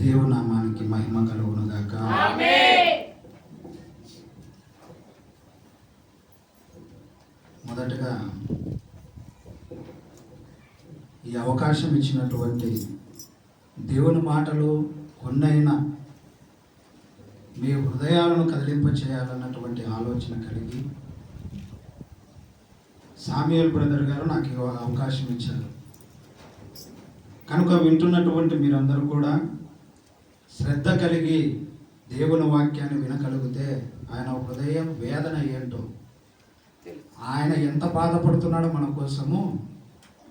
దేవుని నామానికి మహిమ కలుగును గాక. మొదటగా ఈ అవకాశం ఇచ్చినటువంటి దేవుని మాటలు కొన్నైనా మీ హృదయాలను కదిలింప చేయాలన్నటువంటి ఆలోచన కలిగి సామ్యూయల్ బ్రదర్ గారు నాకు ఈ అవకాశం ఇచ్చారు కనుక వింటున్నటువంటి మీరందరూ కూడా శ్రద్ధ కలిగి దేవుని వాక్యాన్ని వినగలిగితే ఆయన హృదయం వేదన ఏంటో, ఆయన ఎంత బాధపడుతున్నాడో మన కోసము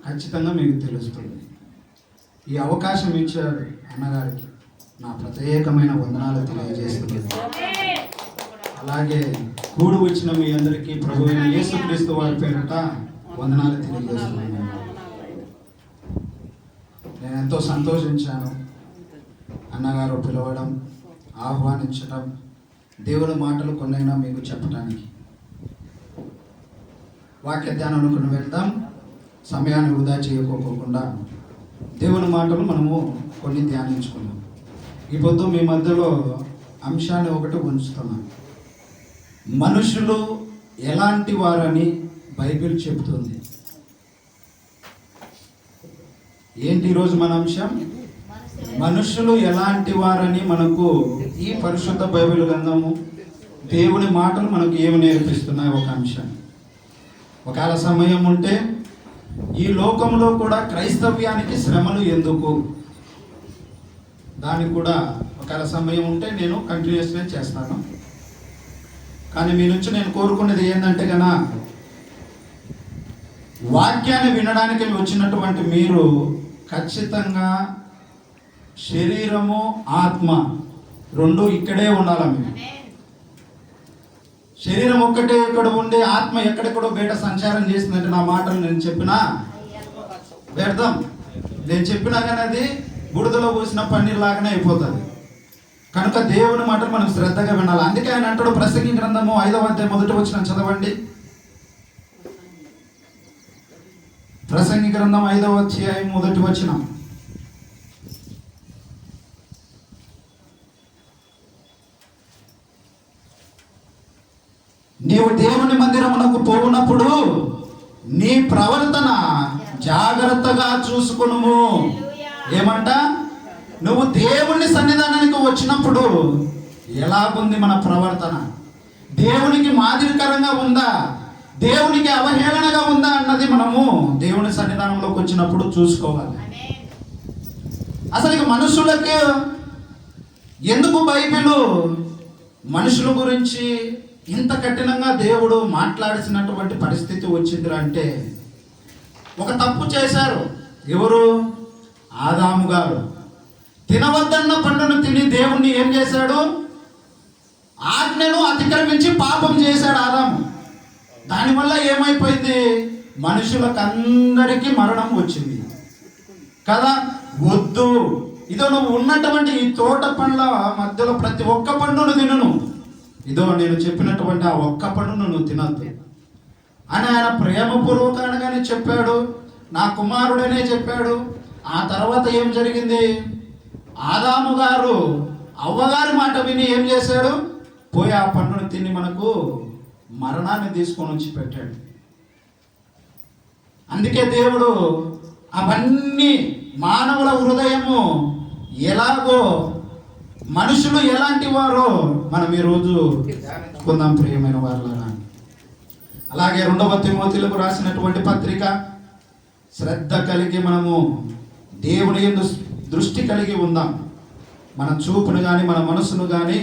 ఖచ్చితంగా మీకు తెలుస్తుంది. ఈ అవకాశం ఇచ్చారు అన్నగారికి నా ప్రత్యేకమైన వందనాలు తెలియజేస్తున్నాను. అలాగే కూడి వచ్చిన మీ అందరికీ ప్రభువైన యేసుక్రీస్తు వారి పేరిట వందనాలు తెలియజేస్తున్నాను. నేను ఎంతో సంతోషించాను అన్నగారు పిలవడం, ఆహ్వానించడం, దేవుని మాటలు కొన్నైనా మీకు చెప్పడానికి. వాక్య ధ్యానంలోకి వెళ్దాం. సమయాన్ని వృధా చేయకోకుండా దేవుని మాటలు మనము కొన్ని ధ్యానించుకున్నాం. ఈ పొద్దు మీ మధ్యలో అంశాన్ని ఒకటి ఉంచుతున్నాం. మనుషులు ఎలాంటి వారని బైబిల్ చెబుతుంది. ఏంటి ఈరోజు మన అంశం? మనుషులు ఎలాంటి వారని మనకు ఈ పరిశుద్ధ బైబిల్ గ్రంథము దేవుని మాటలు మనకు ఏమి నేర్పిస్తున్నాయి ఒక అంశం. ఒకవేళ సమయం ఉంటే ఈ లోకంలో కూడా క్రైస్తవ్యానికి శ్రమలు ఎందుకు, దానికి కూడా ఒకవేళ సమయం ఉంటే నేను కంటిన్యూస్గా చేస్తాను. కానీ మీ నుంచి నేను కోరుకునేది ఏంటంటే కన్నా వాక్యాన్ని వినడానికి వచ్చినటువంటి మీరు ఖచ్చితంగా శరీరము ఆత్మ రెండు ఇక్కడే ఉండాలి. మీరు శరీరం ఒక్కటే ఇక్కడ ఉండి ఆత్మ ఎక్కడెక్కడో బయట సంచారం చేసిందంటే నా మాటలు నేను చెప్పినా వ్యర్థం. నేను చెప్పినా కానీ అది బురదలో పోసిన పన్నీర్ లాగానే అయిపోతుంది. కనుక దేవుని మాటలు మనం శ్రద్ధగా వినాలి. అందుకే ఆయన అంటాడు, ప్రసంగి గ్రంథము 5వ అధ్యాయం 1వ వచనం చదవండి. ప్రసంగి గ్రంథం 5వ అధ్యాయం 1వ వచనం. నీవు దేవుని మందిరమునకు పోవునప్పుడు నీ ప్రవర్తన జాగ్రత్తగా చూసుకునుము. ఏమంట? నువ్వు దేవుని సన్నిధానానికి వచ్చినప్పుడు ఎలాగుంది మన ప్రవర్తన? దేవునికి మాదిరికరంగా ఉందా, దేవునికి అవహేళనగా ఉందా అన్నది మనము దేవుని సన్నిధానంలోకి వచ్చినప్పుడు చూసుకోవాలి. అసలు మనుషులకి ఎందుకు బైబిల్ మనుషుల గురించి ఇంత కఠినంగా దేవుడు మాట్లాడాల్సినటువంటి పరిస్థితి వచ్చిందిరా అంటే, ఒక తప్పు చేశారు. ఎవరు? ఆదాము గారు. తినవద్దన్న పండును తిని దేవుణ్ణి ఏం చేశాడు? ఆజ్ఞను అతిక్రమించి పాపం చేశాడు ఆదాము. దానివల్ల ఏమైపోయింది? మనుషులకందరికీ మరణం వచ్చింది కదా. వద్దు, ఇదో నువ్వు ఉన్నటువంటి ఈ తోట పండ్ల మధ్యలో ప్రతి ఒక్క పండును తినను, ఇదో నేను చెప్పినటువంటి ఆ ఒక్క పండును నువ్వు తినద్దు అని ఆయన ప్రేమపూర్వకంగానే చెప్పాడు. నా కుమారుడనే చెప్పాడు. ఆ తర్వాత ఏం జరిగింది? ఆదాము గారు అవ్వగారి మాట విని ఏం చేశాడు? పోయి ఆ పండును తిని మనకు మరణాన్ని తీసుకొని వచ్చి పెట్టాడు. అందుకే దేవుడు అవన్నీ మానవుల హృదయము ఎలాగో, మనుషులు ఎలాంటి వారో మనం ఈరోజు కొందాం ప్రియమైన వారులారా. అలాగే 2వ తిమోతిలకు రాసినటువంటి పత్రిక శ్రద్ధ కలిగి మనము దేవుని యందు దృష్టి కలిగి ఉందాం. మన చూపును కానీ మన మనసును కానీ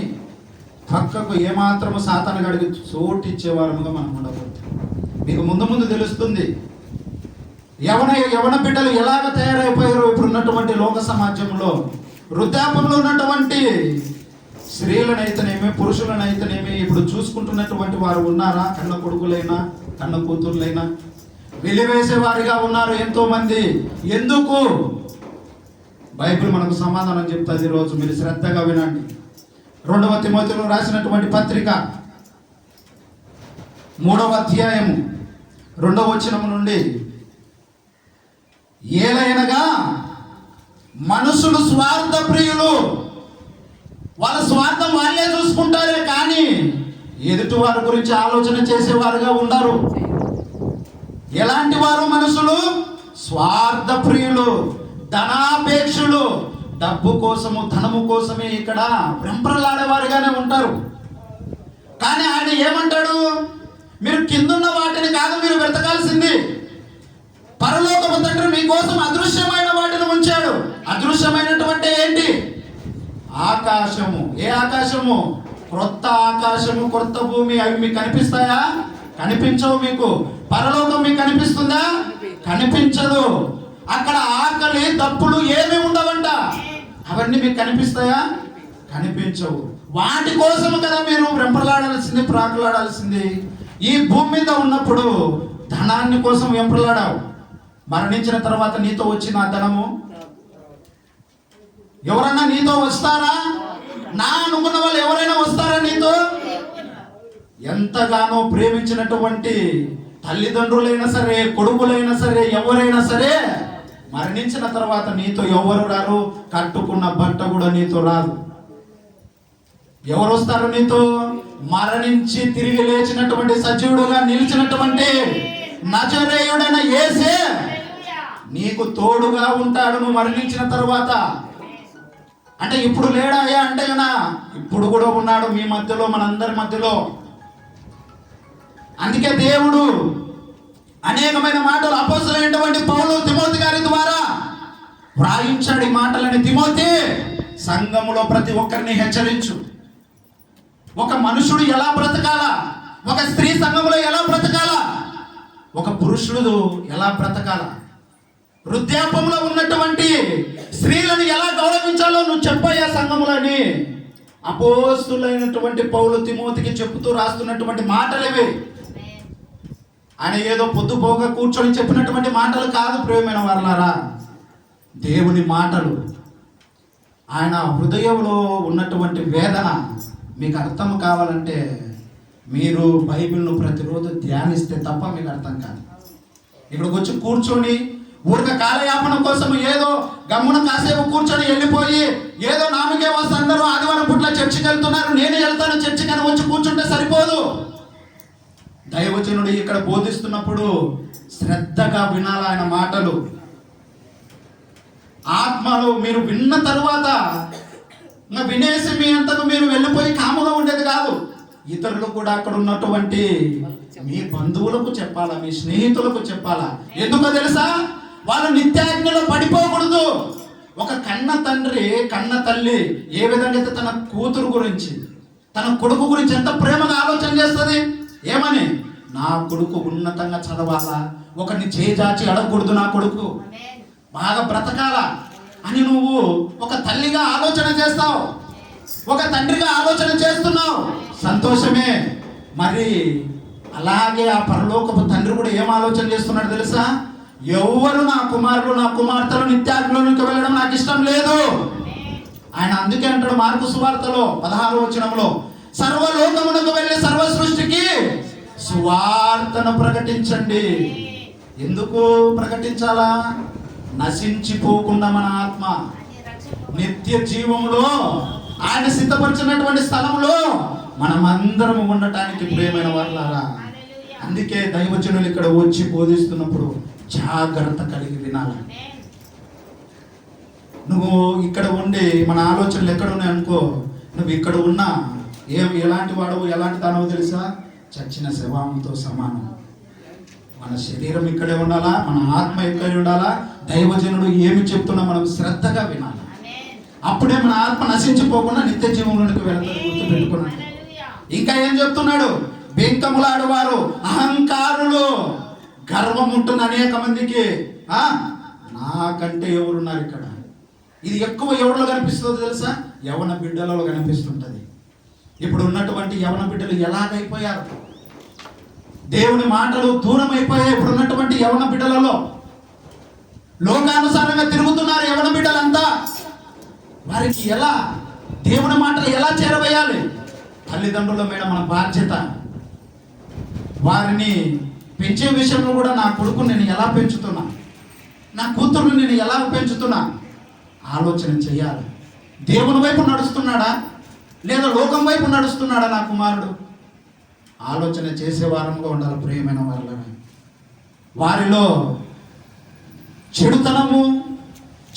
పక్కకు ఏమాత్రము సాతాను గడిగి చోటిచ్చేవారముగా మనం ఉండకూడదు. మీకు ముందు ముందు తెలుస్తుంది యవన బిడ్డలు ఎలాగ తయారైపోయారు ఇప్పుడున్నటువంటి లోక సమాజంలో. వృద్ధాపంలో ఉన్నటువంటి స్త్రీలనైతేనేమి పురుషులనైతేనేమి ఇప్పుడు చూసుకుంటున్నటువంటి వారు ఉన్నారా? కన్న కొడుకులైనా కన్న కూతుర్లైనా వెలివేసేవారిగా ఉన్నారు ఎంతో మంది. ఎందుకు? బైబిల్ మనకు సమాధానం చెప్తుంది. ఈరోజు మీరు శ్రద్ధగా వినండి. 2వ తిమోతిలో రాసినటువంటి పత్రిక 3వ అధ్యాయము 2వ వచనం నుండి, ఏలైనగా మనుషులు స్వార్థ ప్రియులు, వాళ్ళ స్వార్థం వాళ్ళే చూసుకుంటారే కానీ ఎదుటి వారి గురించి ఆలోచన చేసేవారుగా ఉండరు. ఎలాంటి వారు మనుషులు? స్వార్థ ప్రియులు, ధనాపేక్షులు, డబ్బు కోసము ధనము కోసమే ఇక్కడ వెంపర్లాడేవారుగానే ఉంటారు. కానీ ఆయన ఏమంటాడు? మీరు కిందున్న వాటిని కాదు మీరు వెతకాల్సింది, పరలోకపు తండ్రి మీకోసం అదృశ్యమైన వాటిని ఉంచాడు. అదృశ్యమైనటువంటి ఏంటి? ఆకాశము. ఏ ఆకాశము? క్రొత్త ఆకాశము, క్రొత్త భూమి. అవి మీకు కనిపిస్తాయా? కనిపించవు. మీకు పరలోకం మీకు కనిపిస్తుందా? కనిపించదు. అక్కడ ఆకలి దప్పులు ఏమి ఉండవంట. అవన్నీ మీకు కనిపిస్తాయా? కనిపించవు. వాటి కోసం కదా మీరు వెంపర్లాడాల్సింది, ప్రాకులాడాల్సింది. ఈ భూమి మీద ఉన్నప్పుడు ధనాన్ని కోసం వెంపర్లాడావు. మరణించిన తర్వాత నీతో వచ్చిన ఆ ధనము ఎవరన్నా నీతో వస్తారా? నా అనుకున్న వాళ్ళు ఎవరైనా వస్తారా నీతో? ఎంతగానో ప్రేమించినటువంటి తల్లిదండ్రులైనా సరే, కొడుకులైనా సరే, ఎవరైనా సరే మరణించిన తర్వాత నీతో ఎవరు రారు. కట్టుకున్న బట్ట కూడా నీతో రాదు. ఎవరు వస్తారు నీతో? మరణించి తిరిగి లేచినటువంటి సజీవుడుగా నిలిచినటువంటి నజరేయుడైన యేసే నీకు తోడుగా ఉంటాడు నువ్వు మరణించిన తర్వాత. అంటే ఇప్పుడు లేడాయా అంటే గనా ఇప్పుడు కూడా ఉన్నాడు మీ మధ్యలో, మనందరి మధ్యలో. అందుకే దేవుడు అనేకమైన మాటలు అపోస్తలుడైనటువంటి పౌలు తిమోతి గారి ద్వారా వ్రాయించాడు. ఈ మాటలని తిమోతి, సంఘములో ప్రతి ఒక్కరిని హెచ్చరించు. ఒక మనుషుడు ఎలా బ్రతకాలా, ఒక స్త్రీ సంఘములో ఎలా బ్రతకాలా, ఒక పురుషుడు ఎలా బ్రతకాలా, వృద్ధాప్యంలో ఉన్నటువంటి స్త్రీలను ఎలా గౌరవించాలో నువ్వు చెప్పయ్యా సంఘములని అపోస్తలుడైనటువంటి పౌలు తిమోతికి చెప్తూ రాస్తున్నటువంటి మాటలు ఇవి. ఆయన ఏదో పొద్దుపోక కూర్చొని చెప్పినటువంటి మాటలు కాదు ప్రియమైన వారలారా, దేవుని మాటలు. ఆయన హృదయంలో ఉన్నటువంటి వేదన మీకు అర్థం కావాలంటే మీరు బైబిల్ను ప్రతిరోజు ధ్యానిస్తే తప్ప మీకు అర్థం కాదు. ఇక్కడికి వచ్చి కూర్చొని ఊరిక కాలయాపన కోసం ఏదో గమ్మున కాసేపు కూర్చొని వెళ్ళిపోయి ఏదో నామకే వస్తే అందరూ ఆదివారం పుట్ల చర్చికి వెళ్తున్నారు, నేను వెళ్తాను చర్చికి అని వచ్చి కూర్చుంటే సరిపోదు. దైవజనుడు ఇక్కడ బోధిస్తున్నప్పుడు శ్రద్ధగా వినాలి ఆయన మాటలు. ఆత్మలో మీరు విన్న తరువాత వినేసి మీ అంతకు మీరు వెళ్ళిపోయి కాముగా ఉండేది కాదు. ఇతరులు కూడా అక్కడ ఉన్నటువంటి మీ బంధువులకు చెప్పాలా, మీ స్నేహితులకు చెప్పాలా. ఎందుకో తెలుసా? వాళ్ళు నిత్యాగ్నిలో పడిపోకూడదు. ఒక కన్న తండ్రి, కన్న తల్లి ఏ విధంగా అయితే తన కూతురు గురించి, తన కొడుకు గురించి ఎంత ప్రేమగా ఆలోచన చేస్తుంది. ఏమని? నా కొడుకు ఉన్నతంగా చదవాలా, ఒకరిని చేజాచి అడగకూడదు, నా కొడుకు బాగా బ్రతకాలా అని నువ్వు ఒక తల్లిగా ఆలోచన చేస్తావు, ఒక తండ్రిగా ఆలోచన చేస్తున్నావు. సంతోషమే. మరి అలాగే ఆ పరలోకపు తండ్రి కూడా ఏం ఆలోచన చేస్తున్నాడు తెలుసా? ఎవరు నా కుమారులు, నా కుమార్తెలు నిత్యాగ్నిలోకి వెళ్ళడం నాకు ఇష్టం లేదు. ఆయన అందుకే అంటాడు మార్కు సువార్తలో 16వ వచనంలో, సర్వలోకమునకు వెళ్ళి సర్వ సృష్టికి సువార్తను ప్రకటించండి. ఎందుకు ప్రకటించాలా? నశించిపోకుండా మన ఆత్మ నిత్య జీవంలో ఆయన సిద్ధపరిచినటువంటి స్థలంలో మనమందరం ఉండటానికి ప్రియమైన వాళ్ళారా. అందుకే దైవజనులు ఇక్కడ వచ్చి బోధిస్తున్నప్పుడు జాగ్రత్త కలిగి వినాలి. నువ్వు ఇక్కడ ఉండి మన ఆలోచనలు ఎక్కడ ఉన్నాయి అనుకో, నువ్వు ఇక్కడ ఉన్నా ఎలాంటి వాడవు, ఎలాంటి దానవు తెలుసా? చచ్చిన శవంతో సమానం. మన శరీరం ఇక్కడే ఉండాలా, మన ఆత్మ ఇక్కడే ఉండాలా. దైవజనుడు ఏమి చెప్తున్నా మనం శ్రద్ధగా వినాలి. అప్పుడే మన ఆత్మ నశించిపోకుండా నిత్య జీవంలోనికి వెళ్తారు. గుర్తుపెట్టుకున్నాడు. ఇంకా ఏం చెప్తున్నాడు? బెంకములాడువారు, అహంకారులు, గర్వం ఉంటుంది అనేక మందికి. నాకంటే ఎవరున్నారు ఇక్కడ? ఇది ఎక్కువ ఎవరిలో కనిపిస్తుందో తెలుసా? యవన బిడ్డలలో కనిపిస్తుంటది. ఇప్పుడు ఉన్నటువంటి యవన బిడ్డలు ఎలాగైపోయారు? దేవుని మాటలు దూరం అయిపోయాయి. ఇప్పుడు ఉన్నటువంటి యవన బిడ్డలలో లోకానుసారంగా తిరుగుతున్నారు యవన బిడ్డలంతా. వారికి ఎలా దేవుని మాటలు ఎలా చేరవేయాలి? తల్లిదండ్రుల మీద మన బాధ్యత. వారిని పెంచే విషయంలో కూడా నా కొడుకు నేను ఎలా పెంచుతున్నా, నా కూతుర్ని నేను ఎలా పెంచుతున్నా ఆలోచన చేయాలి. దేవుని వైపు నడుస్తున్నాడా? లేదా లోకం వైపు నడుస్తున్నాడా నా కుమారుడు? ఆలోచన చేసే వారంగా ఉండాలి ప్రియమైన వాళ్ళని. వారిలో చెడుతనము,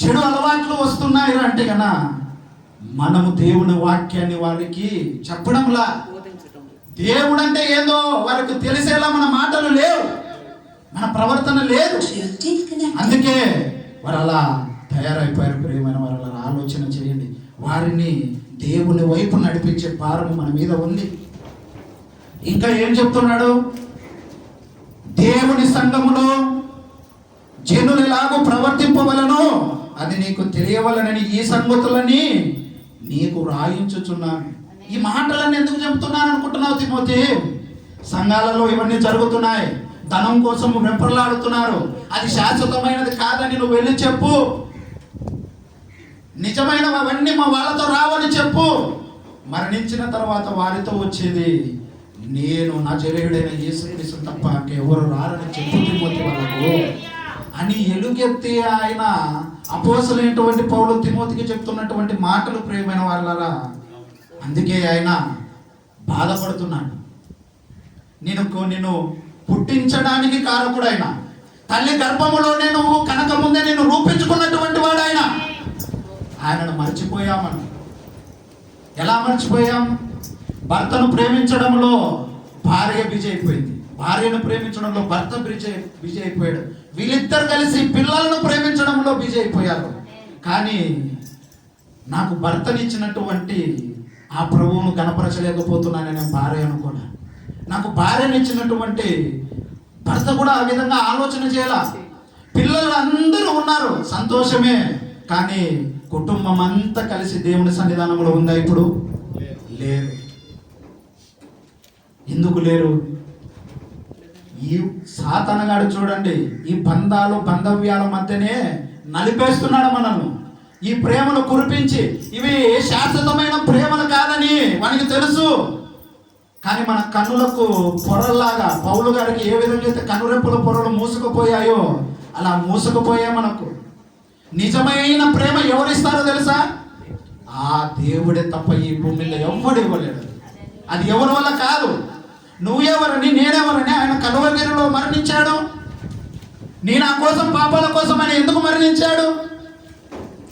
చెడు అలవాట్లు వస్తున్నాయి అంటే కన్నా మనము దేవుని వాక్యాన్ని వారికి చెప్పడంలా, దేవుడు అంటే ఏందో వారికి తెలిసేలా మన మాటలు లేవు, మన ప్రవర్తన లేదు. అందుకే వారు అలా తయారైపోయారు. ప్రియమైన వారు అలా ఆలోచన చేయండి. వారిని దేవుని వైపు నడిపించే భారం మన మీద ఉంది. ఇంకా ఏం చెప్తున్నాడు? దేవుని సంఘములో జనులు ఎలాగో ప్రవర్తింపవలనో అది నీకు తెలియవలనని ఈ సంగతులని నీకు రాయించుచున్నాను. ఈ మాటలన్నీ ఎందుకు చెబుతున్నాను అనుకుంటున్నావు తిమోతి? సంఘాలలో ఇవన్నీ జరుగుతున్నాయి. ధనం కోసం వెంపర్లాడుతున్నారు. అది శాశ్వతమైనది కాదని నువ్వు వెళ్ళి చెప్పు. నిజమైనవన్నీ మా వాళ్ళతో రావని చెప్పు. మరణించిన తర్వాత వారితో వచ్చేది నేను నజరేయుడైన యేసుక్రీస్తు తప్ప ఇంకెవరు రారని చెప్పు తిమోతి వాళ్ళకు అని ఎలుగెత్తి ఆయన అపోస్తలుడైనటువంటి పౌలు తిమోతికి చెప్తున్నటువంటి మాటలు ప్రియమైన వాళ్ళరా. అందుకే ఆయన బాధపడుతున్నాడు. నిన్ను పుట్టించడానికి కారకుడైన, తల్లి గర్భములోనే నువ్వు కనక ముందే నేను రూపించుకున్నటువంటి వాడు ఆయనను మర్చిపోయామని. ఎలా మర్చిపోయాం? భర్తను ప్రేమించడంలో భార్య బిజీ అయిపోయింది, భార్యను ప్రేమించడంలో భర్త బిజీ అయిపోయాడు. వీళ్ళిద్దరు కలిసి పిల్లలను ప్రేమించడంలో బిజీ అయిపోయారు. కానీ నాకు భర్తనిచ్చినటువంటి ఆ ప్రభువును కనపరచలేకపోతున్నానని భార్య అనుకోలే. నాకు భార్యనిచ్చినటువంటి భర్త కూడా ఆ విధంగా ఆలోచన చేయాల. పిల్లలు అందరూ ఉన్నారు, సంతోషమే. కానీ కుటుంబం అంతా కలిసి దేవుని సన్నిధానంలో ఉందా? ఇప్పుడు లేరు. ఎందుకు లేరు? ఈ సాతానగాడు చూడండి, ఈ బంధాలు బంధవ్యాల మధ్యనే నలిపేస్తున్నాడు మనల్ని. ఈ ప్రేమను కురిపించి ఇవి శాశ్వతమైన ప్రేమలు కాదని మనకి తెలుసు. కానీ మన కన్నులకు పొరల్లాగా పౌలు గారికి ఏ విధంగా అయితే కనురెప్పుల పొరలు మూసుకుపోయాయో అలా మూసుకుపోయా మనకు. నిజమైన ప్రేమ ఎవరిస్తారో తెలుసా? ఆ దేవుడే తప్ప ఈ భూమి మీద ఎవ్వడు ఇవ్వలేడు. అది ఎవరి వల్ల కాదు. నువ్వెవరని నేనెవరని ఆయన కలువగిరిలో మరణించాడు. నేను నా కోసం పాపాల కోసం ఆయన ఎందుకు మరణించాడు?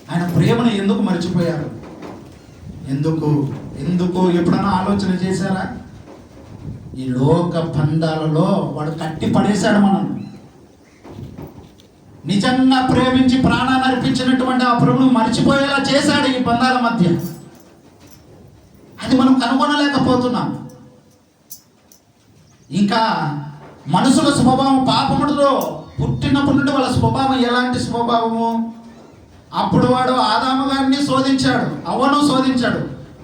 ఆయన ప్రేమను ఎందుకు మర్చిపోయారు? ఎందుకు ఎప్పుడన్నా ఆలోచన చేశారా? ఈ లోక బంధాలలో వాడు కట్టి పడేశాడు మనల్ని. నిజంగా ప్రేమించి ప్రాణాన్ని అర్పించినటువంటి ఆ ప్రభువును మర్చిపోయేలా చేశాడు ఈ బంధాల మధ్య. అది మనం కనుగొనలేకపోతున్నాం. ఇంకా మనుషుల స్వభావం పాపముడిలో పుట్టినప్పటి నుండి వాళ్ళ స్వభావం ఎలాంటి స్వభావము? అప్పుడు వాడు ఆదాము గారిని శోధించాడు, అవ్వను శోధించాడు.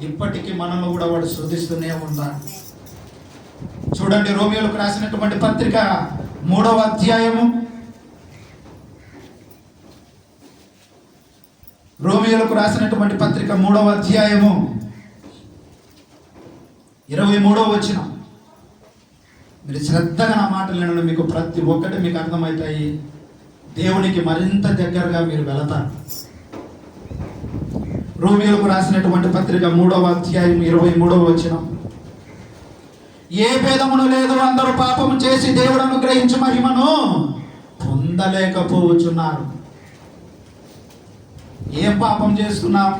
ఇప్పటికీ మనల్ని కూడా వాడు శోధిస్తూనే ఉంటాడు. చూడండి, రోమియోలకు రాసినటువంటి పత్రిక 3వ అధ్యాయము, రోమియోలకు రాసినటువంటి పత్రిక 3వ అధ్యాయము 23వ వచనం. మీరు శ్రద్ధగా నా మాటలు వినండి. మీకు ప్రతి ఒక్కటి మీకు అర్థమవుతాయి. దేవునికి మరింత దగ్గరగా మీరు వెళతారు. రోమియోలకు రాసినటువంటి పత్రిక 3వ అధ్యాయం 23వ వచనం. ఏ భేదమును లేదు, అందరూ పాపము చేసి దేవుడు అనుగ్రహించు మహిమను పొందలేకపోవచ్చున్నారు. ఏం పాపం చేస్తున్నాం?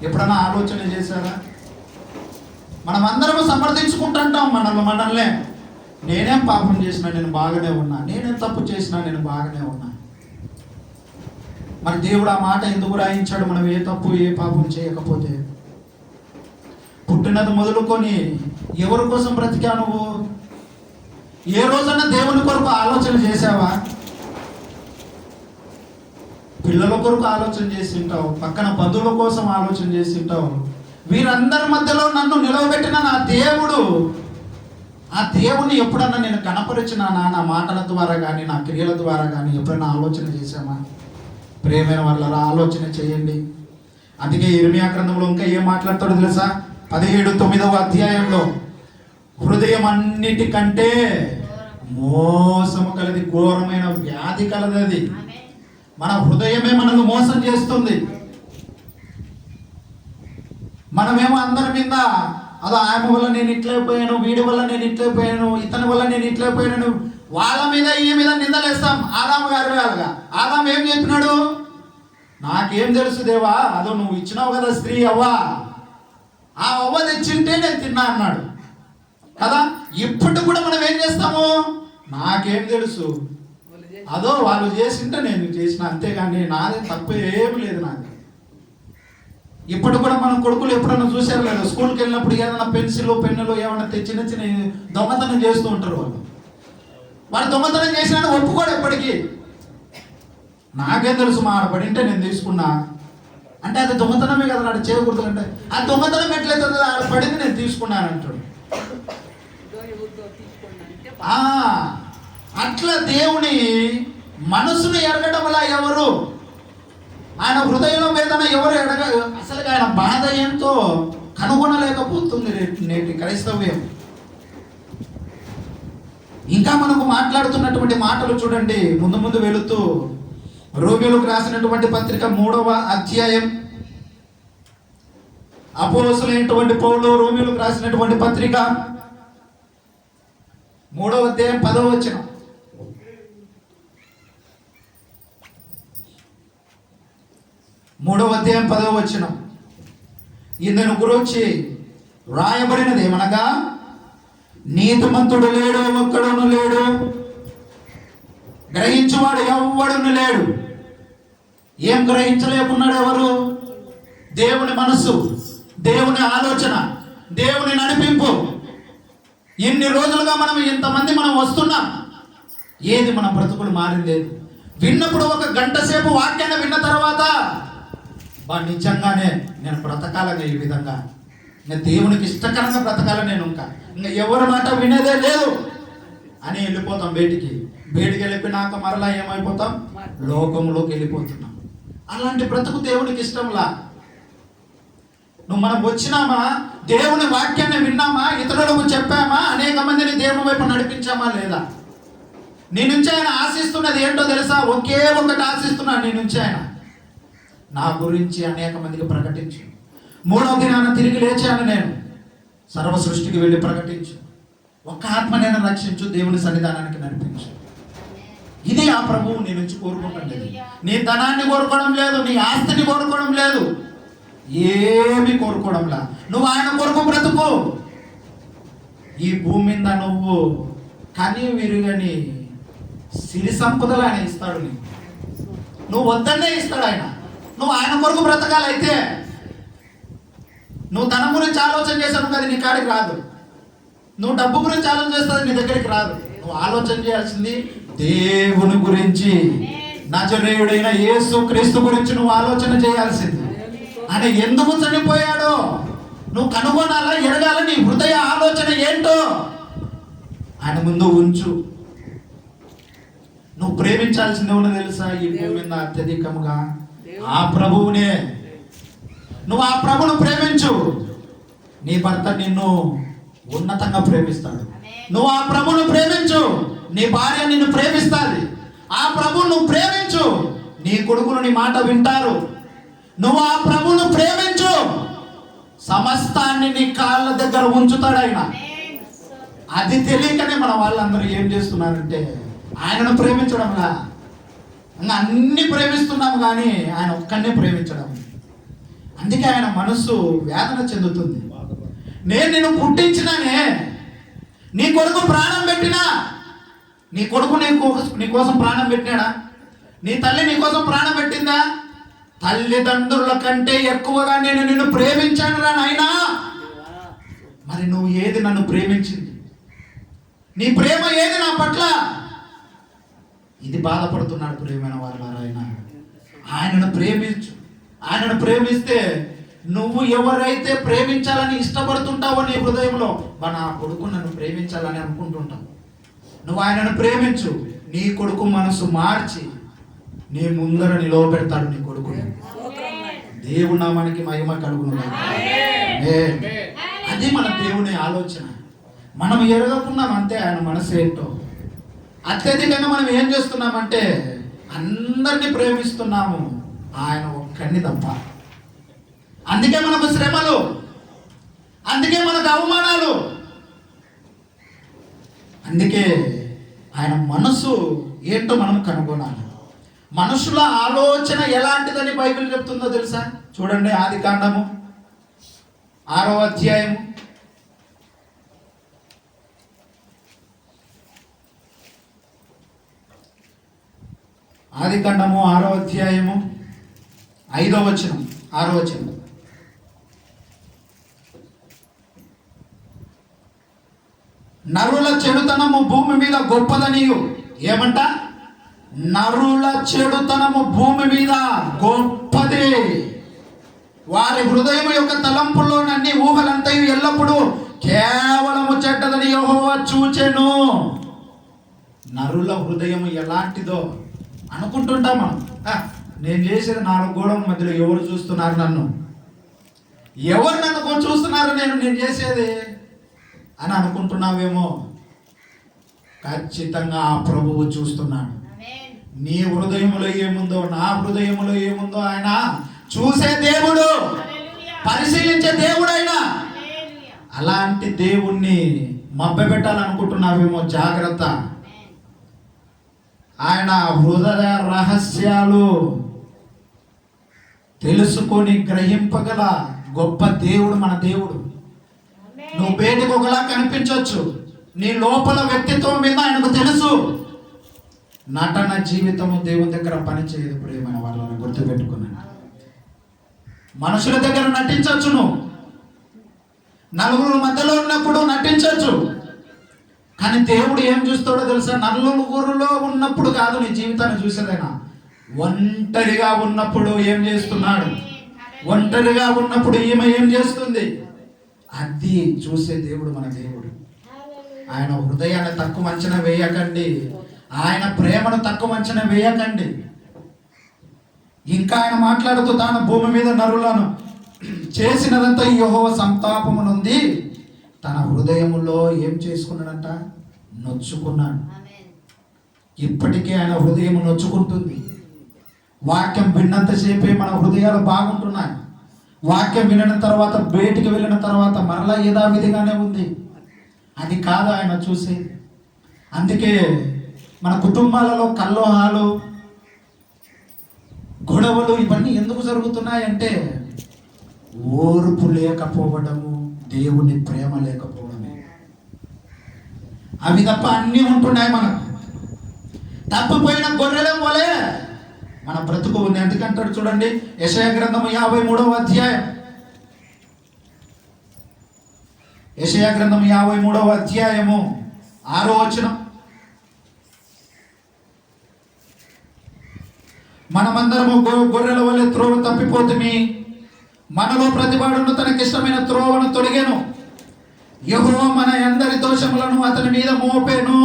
ఎప్పుడన్నా ఆలోచన చేశారా? మనం అందరము సమర్థించుకుంటుంటాం మనల్నే. నేనేం పాపం చేసినా నేను బాగానే ఉన్నా, నేనేం తప్పు చేసినా నేను బాగానే ఉన్నా. మరి దేవుడు ఆ మాట ఎందుకు రాయించాడు? మనం ఏ తప్పు ఏ పాపం చేయకపోతే. పుట్టినది మొదలుకొని ఎవరి కోసం బ్రతికా నువ్వు? ఏ రోజన్నా దేవుని కొరకు ఆలోచన చేసావా? పిల్లల కొరకు ఆలోచన చేసి ఉంటావు, పక్కన బంధువుల కోసం ఆలోచన చేసి ఉంటావు. వీరందరి మధ్యలో నన్ను నిలవబెట్టిన నా దేవుడు, ఆ దేవుని ఎప్పుడన్నా నేను కనపరిచినానా? నా మాటల ద్వారా కానీ నా క్రియల ద్వారా కానీ ఎప్పుడన్నా ఆలోచన చేశామా? ప్రియమైన వాళ్ళ ఆలోచన చేయండి. అందుకే ఇర్మియా గ్రంథంలో ఇంకా ఏం మాట్లాడతాడో తెలుసా? 17:9వ అధ్యాయంలో, హృదయం అన్నిటికంటే మోసము కలది, ఘోరమైన వ్యాధి కలది. అది మన హృదయమే మనల్ని మోసం చేస్తుంది. మనమేమో అందరి మీద అదో ఆమె వల్ల నేను ఇట్లయిపోయాను, వీడి వల్ల నేను ఇట్లయిపోయాను, ఇతని వల్ల నేను ఇట్లయిపోయాను, వాళ్ళ మీద ఈ మీద నిందలేస్తాం. ఆదాము గారి వాళ్ళగా ఆదాము ఏం చెప్పినాడు? నాకేం తెలుసు దేవా, అదో నువ్వు ఇచ్చినావు కదా స్త్రీ అవ్వ, ఆ అవ్వ తెచ్చింటే నేను తిన్నా అన్నాడు కదా. ఇప్పుడు కూడా మనం ఏం చేస్తాము? నాకేం తెలుసు, అదో వాళ్ళు చేసింటే నేను చేసిన, అంతేగాని నాదే తప్పు ఏమి లేదు నాది. ఇప్పుడు కూడా మనం కొడుకులు ఎప్పుడైనా చూసారు లేదు, స్కూల్కి వెళ్ళినప్పుడు ఏదైనా పెన్సిల్ పెన్నులు ఏమైనా చిన్న చిన్న దొంగతనం చేస్తూ ఉంటారు. వాళ్ళు దొంగతనం చేసినా ఒప్పుకోడు ఎప్పటికీ. నాకేం తెలుసు మా ఆడపడింటే నేను తీసుకున్నా అంటే అది దొంగతనమే కదా, నాడు చేయకూడదు అంటే ఆ దొంగతనం ఎట్లయితే ఆడపడింది నేను తీసుకున్నాను అంటాడు. అట్లా దేవుని మనసును ఎరగడం వల్ల ఎవరు, ఆయన హృదయంలో వేదన ఎవరు అసలు ఆయన బాధ ఏంటో కనుగొనలేకపోతుంది నేటి క్రైస్తవ్యం. ఇంకా మనకు మాట్లాడుతున్నటువంటి మాటలు చూడండి, ముందు ముందు వెళుతూ రోమీయులకు రాసినటువంటి పత్రిక 3వ అధ్యాయం, అపోస్తలుడైనటువంటి పౌలు రోమీయులకు రాసినటువంటి పత్రిక 3వ అధ్యాయం 10వ వచనం. 3వ అధ్యాయం 10వ వచనం. ఇందును గురించి రాయబడినది ఏమనగా, నీతిమంతుడు లేడు, ఒక్కడును లేడు, గ్రహించువాడు ఎవ్వడును లేడు. ఏం గ్రహించలేకున్నాడు ఎవరు? దేవుని మనస్సు, దేవుని ఆలోచన, దేవుని నడిపింపు. ఇన్ని రోజులుగా మనం ఇంతమంది మనం వస్తున్నాం, ఏది మన బ్రతుకులు మారింలేదు. విన్నప్పుడు ఒక గంట సేపు వాక్యాన్ని విన్న తర్వాత నిజంగానే నేను బ్రతకాలని, ఈ విధంగా నేను దేవునికి ఇష్టకరంగా బ్రతకాలని, నేను ఇంకా ఎవరి మాట వినేదే లేదు అని వెళ్ళిపోతాం. బయటికి వెళ్ళిపోయినాక మరలా ఏమైపోతాం? లోకంలోకి వెళ్ళిపోతున్నాం. అలాంటి బ్రతుకు దేవునికి ఇష్టంలా. మనం వచ్చినామా, దేవుని వాక్యాన్ని విన్నామా, ఇతరులకు చెప్పామా, అనేక మందిని దేవుని వైపు నడిపించామా లేదా? నీ నుంచి ఆయన ఆశిస్తున్నది ఏంటో తెలుసా? ఒకే ఒకటి ఆశిస్తున్నాను నీ నుంచి ఆయన, నా గురించి అనేక మందికి ప్రకటించు. 3వ దినాన తిరిగి లేచాను నేను, సర్వ సృష్టికి వెళ్ళి ప్రకటించు. ఒక్క ఆత్మ నేను రక్షించు, దేవుని సన్నిధానానికి నడిపించు. ఇది ఆ ప్రభువు నీ నుంచి కోరుకుంటుంది. నీ ధనాన్ని కోరుకోవడం లేదు, నీ ఆస్తిని కోరుకోవడం లేదు, ఏమి కోరుకోవడంలా. నువ్వు ఆయన కొరకు బ్రతుకు. ఈ భూమి మీద నువ్వు కానీ విరుగని సిరి సంపదలు ఆయన ఇస్తాడు నీకు. నువ్వు వద్దన్నే ఇస్తాడు ఆయన. నువ్వు ఆయన కొరకు బ్రతకాలైతే, నువ్వు ధనం గురించి ఆలోచన చేసావు కదా, నీ కాడికి రాదు. నువ్వు డబ్బు గురించి ఆలోచన చేస్తుంది, నీ దగ్గరికి రాదు. నువ్వు ఆలోచన చేయాల్సింది దేవుని గురించి, నజరేయుడైన యేసు క్రీస్తు గురించి నువ్వు ఆలోచన చేయాల్సింది. ఆయన ఎందుకు చనిపోయాడో నువ్వు కనుగొనాలా, ఎరగాల. నీ హృదయ ఆలోచన ఏంటో ఆయన ముందు ఉంచు. నువ్వు ప్రేమించాల్సింది ఏమన్నా తెలుసా? ఈ భూమి మీద అత్యధికంగా ఆ ప్రభువునే. నువ్వు ఆ ప్రభువును ప్రేమించు, నీ భర్త నిన్ను ఉన్నతంగా ప్రేమిస్తాడు. నువ్వు ఆ ప్రభువును ప్రేమించు, నీ భార్య నిన్ను ప్రేమిస్తుంది. ఆ ప్రభువును నువ్వు ప్రేమించు, నీ కొడుకులు నీ మాట వింటారు. నువ్వు ఆ ప్రభువును ప్రేమించు, సమస్తాన్ని నీ కాళ్ళ దగ్గర ఉంచుతాడు ఆయన. అది తెలియకనే మన వాళ్ళందరూ ఏం చేస్తున్నారంటే ఆయనను ప్రేమించడంలా, ఇంకా అన్ని ప్రేమిస్తున్నాం కానీ ఆయన ఒక్కనే ప్రేమించడం. అందుకే ఆయన మనస్సు వేదన చెందుతుంది. నేను నిన్ను పుట్టించినానే, నీ కొడుకు ప్రాణం పెట్టినా, నీ కొడుకు నీ కోసం ప్రాణం పెట్టినాడా? నీ తల్లి నీ కోసం ప్రాణం పెట్టిందా? తల్లిదండ్రుల కంటే ఎక్కువగా నేను నిన్ను ప్రేమించాను రా నాయనా. మరి నువ్వు ఏది నన్ను ప్రేమించింది? నీ ప్రేమ ఏది నా పట్ల? ఇది బాధపడుతున్నాడు ప్రేమైన వారులారా. ఆయనను ప్రేమించు. ఆయనను ప్రేమిస్తే నువ్వు ఎవరైతే ప్రేమించాలని ఇష్టపడుతుంటావో నీ హృదయంలో, నా కొడుకు నన్ను ప్రేమించాలని అనుకుంటుంటావు, నువ్వు ఆయనను ప్రేమించు. నీ కొడుకు మనసు మార్చి నీ ముందర నిలవబెడతాడు నీ కొడుకు. దేవుడు నామానికి మహిమ కలుగును. అది మన దేవుని ఆలోచన. మనం ఎరగకున్నాం అంతే ఆయన మనసు ఏంటో. అత్యధికంగా మనం ఏం చేస్తున్నామంటే అందరినీ ప్రేమిస్తున్నాము, ఆయన ఒక్కడిని తప్ప. అందుకే మనకు శ్రమలు, అందుకే మనకు అవమానాలు. అందుకే ఆయన మనసు ఏంటో మనం కనుగొనాలి. మనుషుల ఆలోచన ఎలాంటిదని బైబిల్ చెప్తుందో తెలుసా? చూడండి, ఆదికాండము 6వ అధ్యాయము. ఆదికాండము 6వ అధ్యాయము 5వ వచనం, 6వ వచనం. నరుల చెడుతనము భూమి మీద గొప్పదనియు. ఏమంట? నరుల చెడుతనము భూమి మీద గొప్పది. వారి హృదయం యొక్క తలంపుల్లోనన్ని ఊహలంతయు ఎల్లప్పుడూ కేవలము చెడ్డదని యెహోవా చూచెను. నరుల హృదయం ఎలాంటిదో అనుకుంటుంటాం మనం. నేను చేసేది 4 గోడల మధ్యలో ఎవరు చూస్తున్నారు నన్ను, ఎవరు నన్ను చూస్తున్నారు నేను చేసేది అని అనుకుంటున్నావేమో. ఖచ్చితంగా ఆ ప్రభువు చూస్తున్నాడు. నీ హృదయములో ఏముందో, నా హృదయములో ఏముందో ఆయన చూసే దేవుడు, పరిశీలించే దేవుడు ఆయన. అలాంటి దేవుణ్ణి మభ్యపెట్టాలనుకుంటున్నావేమో, జాగ్రత్త. ఆయన హృదయ రహస్యాలు తెలుసుకొని గ్రహింపగల గొప్ప దేవుడు మన దేవుడు. నువ్వు బయటకు ఒకలా కనిపించవచ్చు, నీ లోపల వ్యక్తిత్వం మీద ఆయనకు తెలుసు. నటన జీవితము దేవుని దగ్గర పని చేయదు. ప్రియమైన వాళ్ళని గుర్తుపెట్టుకున్నాను. మనుషుల దగ్గర నటించవచ్చు, నువ్వు నలుగురు మధ్యలో ఉన్నప్పుడు నటించవచ్చు, కానీ దేవుడు ఏం చూస్తాడో తెలుసా? నలుగురులో ఉన్నప్పుడు కాదు నీ జీవితాన్ని చూసేదైనా, ఒంటరిగా ఉన్నప్పుడు ఏం చేస్తున్నాడు, ఒంటరిగా ఉన్నప్పుడు ఈమె ఏం చేస్తుంది, అది చూసే దేవుడు మన దేవుడు. ఆయన హృదయాన్ని తక్కువ అంచనా వేయకండి, ఆయన ప్రేమను తక్కువ అంచనా వేయకండి. ఇంకా ఆయన మాట్లాడుతూ తాను భూమి మీద నరులను చేసినదంతా యెహోవా సంతాపము నుండి తన హృదయములో ఏం చేసుకున్నాడంట, నొచ్చుకున్నాడు. ఇప్పటికే ఆయన హృదయం నొచ్చుకుంటుంది. వాక్యం విన్నంతసేపే మన హృదయాలు బాగుంటున్నాయి. వాక్యం వినిన తర్వాత, బయటికి వెళ్ళిన తర్వాత మరలా యథావిధిగానే ఉంది. అది కాదు ఆయన చూసేది. అందుకే మన కుటుంబాలలో కల్లోహాలు, గొడవలు ఇవన్నీ ఎందుకు జరుగుతున్నాయంటే ఓర్పు లేకపోవడము, దేవుని ప్రేమ లేకపోవడమే. అవి తప్ప అన్నీ ఉంటున్నాయి. మనకు తప్పిపోయిన గొర్రెల వలె మన బ్రతుకు ఉంది. ఎందుకంటాడు చూడండి, యెషయా గ్రంథము 53వ అధ్యాయం, యెషయా గ్రంథము 53వ అధ్యాయము 6వ వచనం. మనమందరము గొర్రెల వలె త్రోవ తప్పిపోతుమి, మనలో ప్రతివాడును తనకిష్టమైన త్రోవను తొడిగెను, యెహోవా మన అందరి దోషములను అతని మీద మోపెను.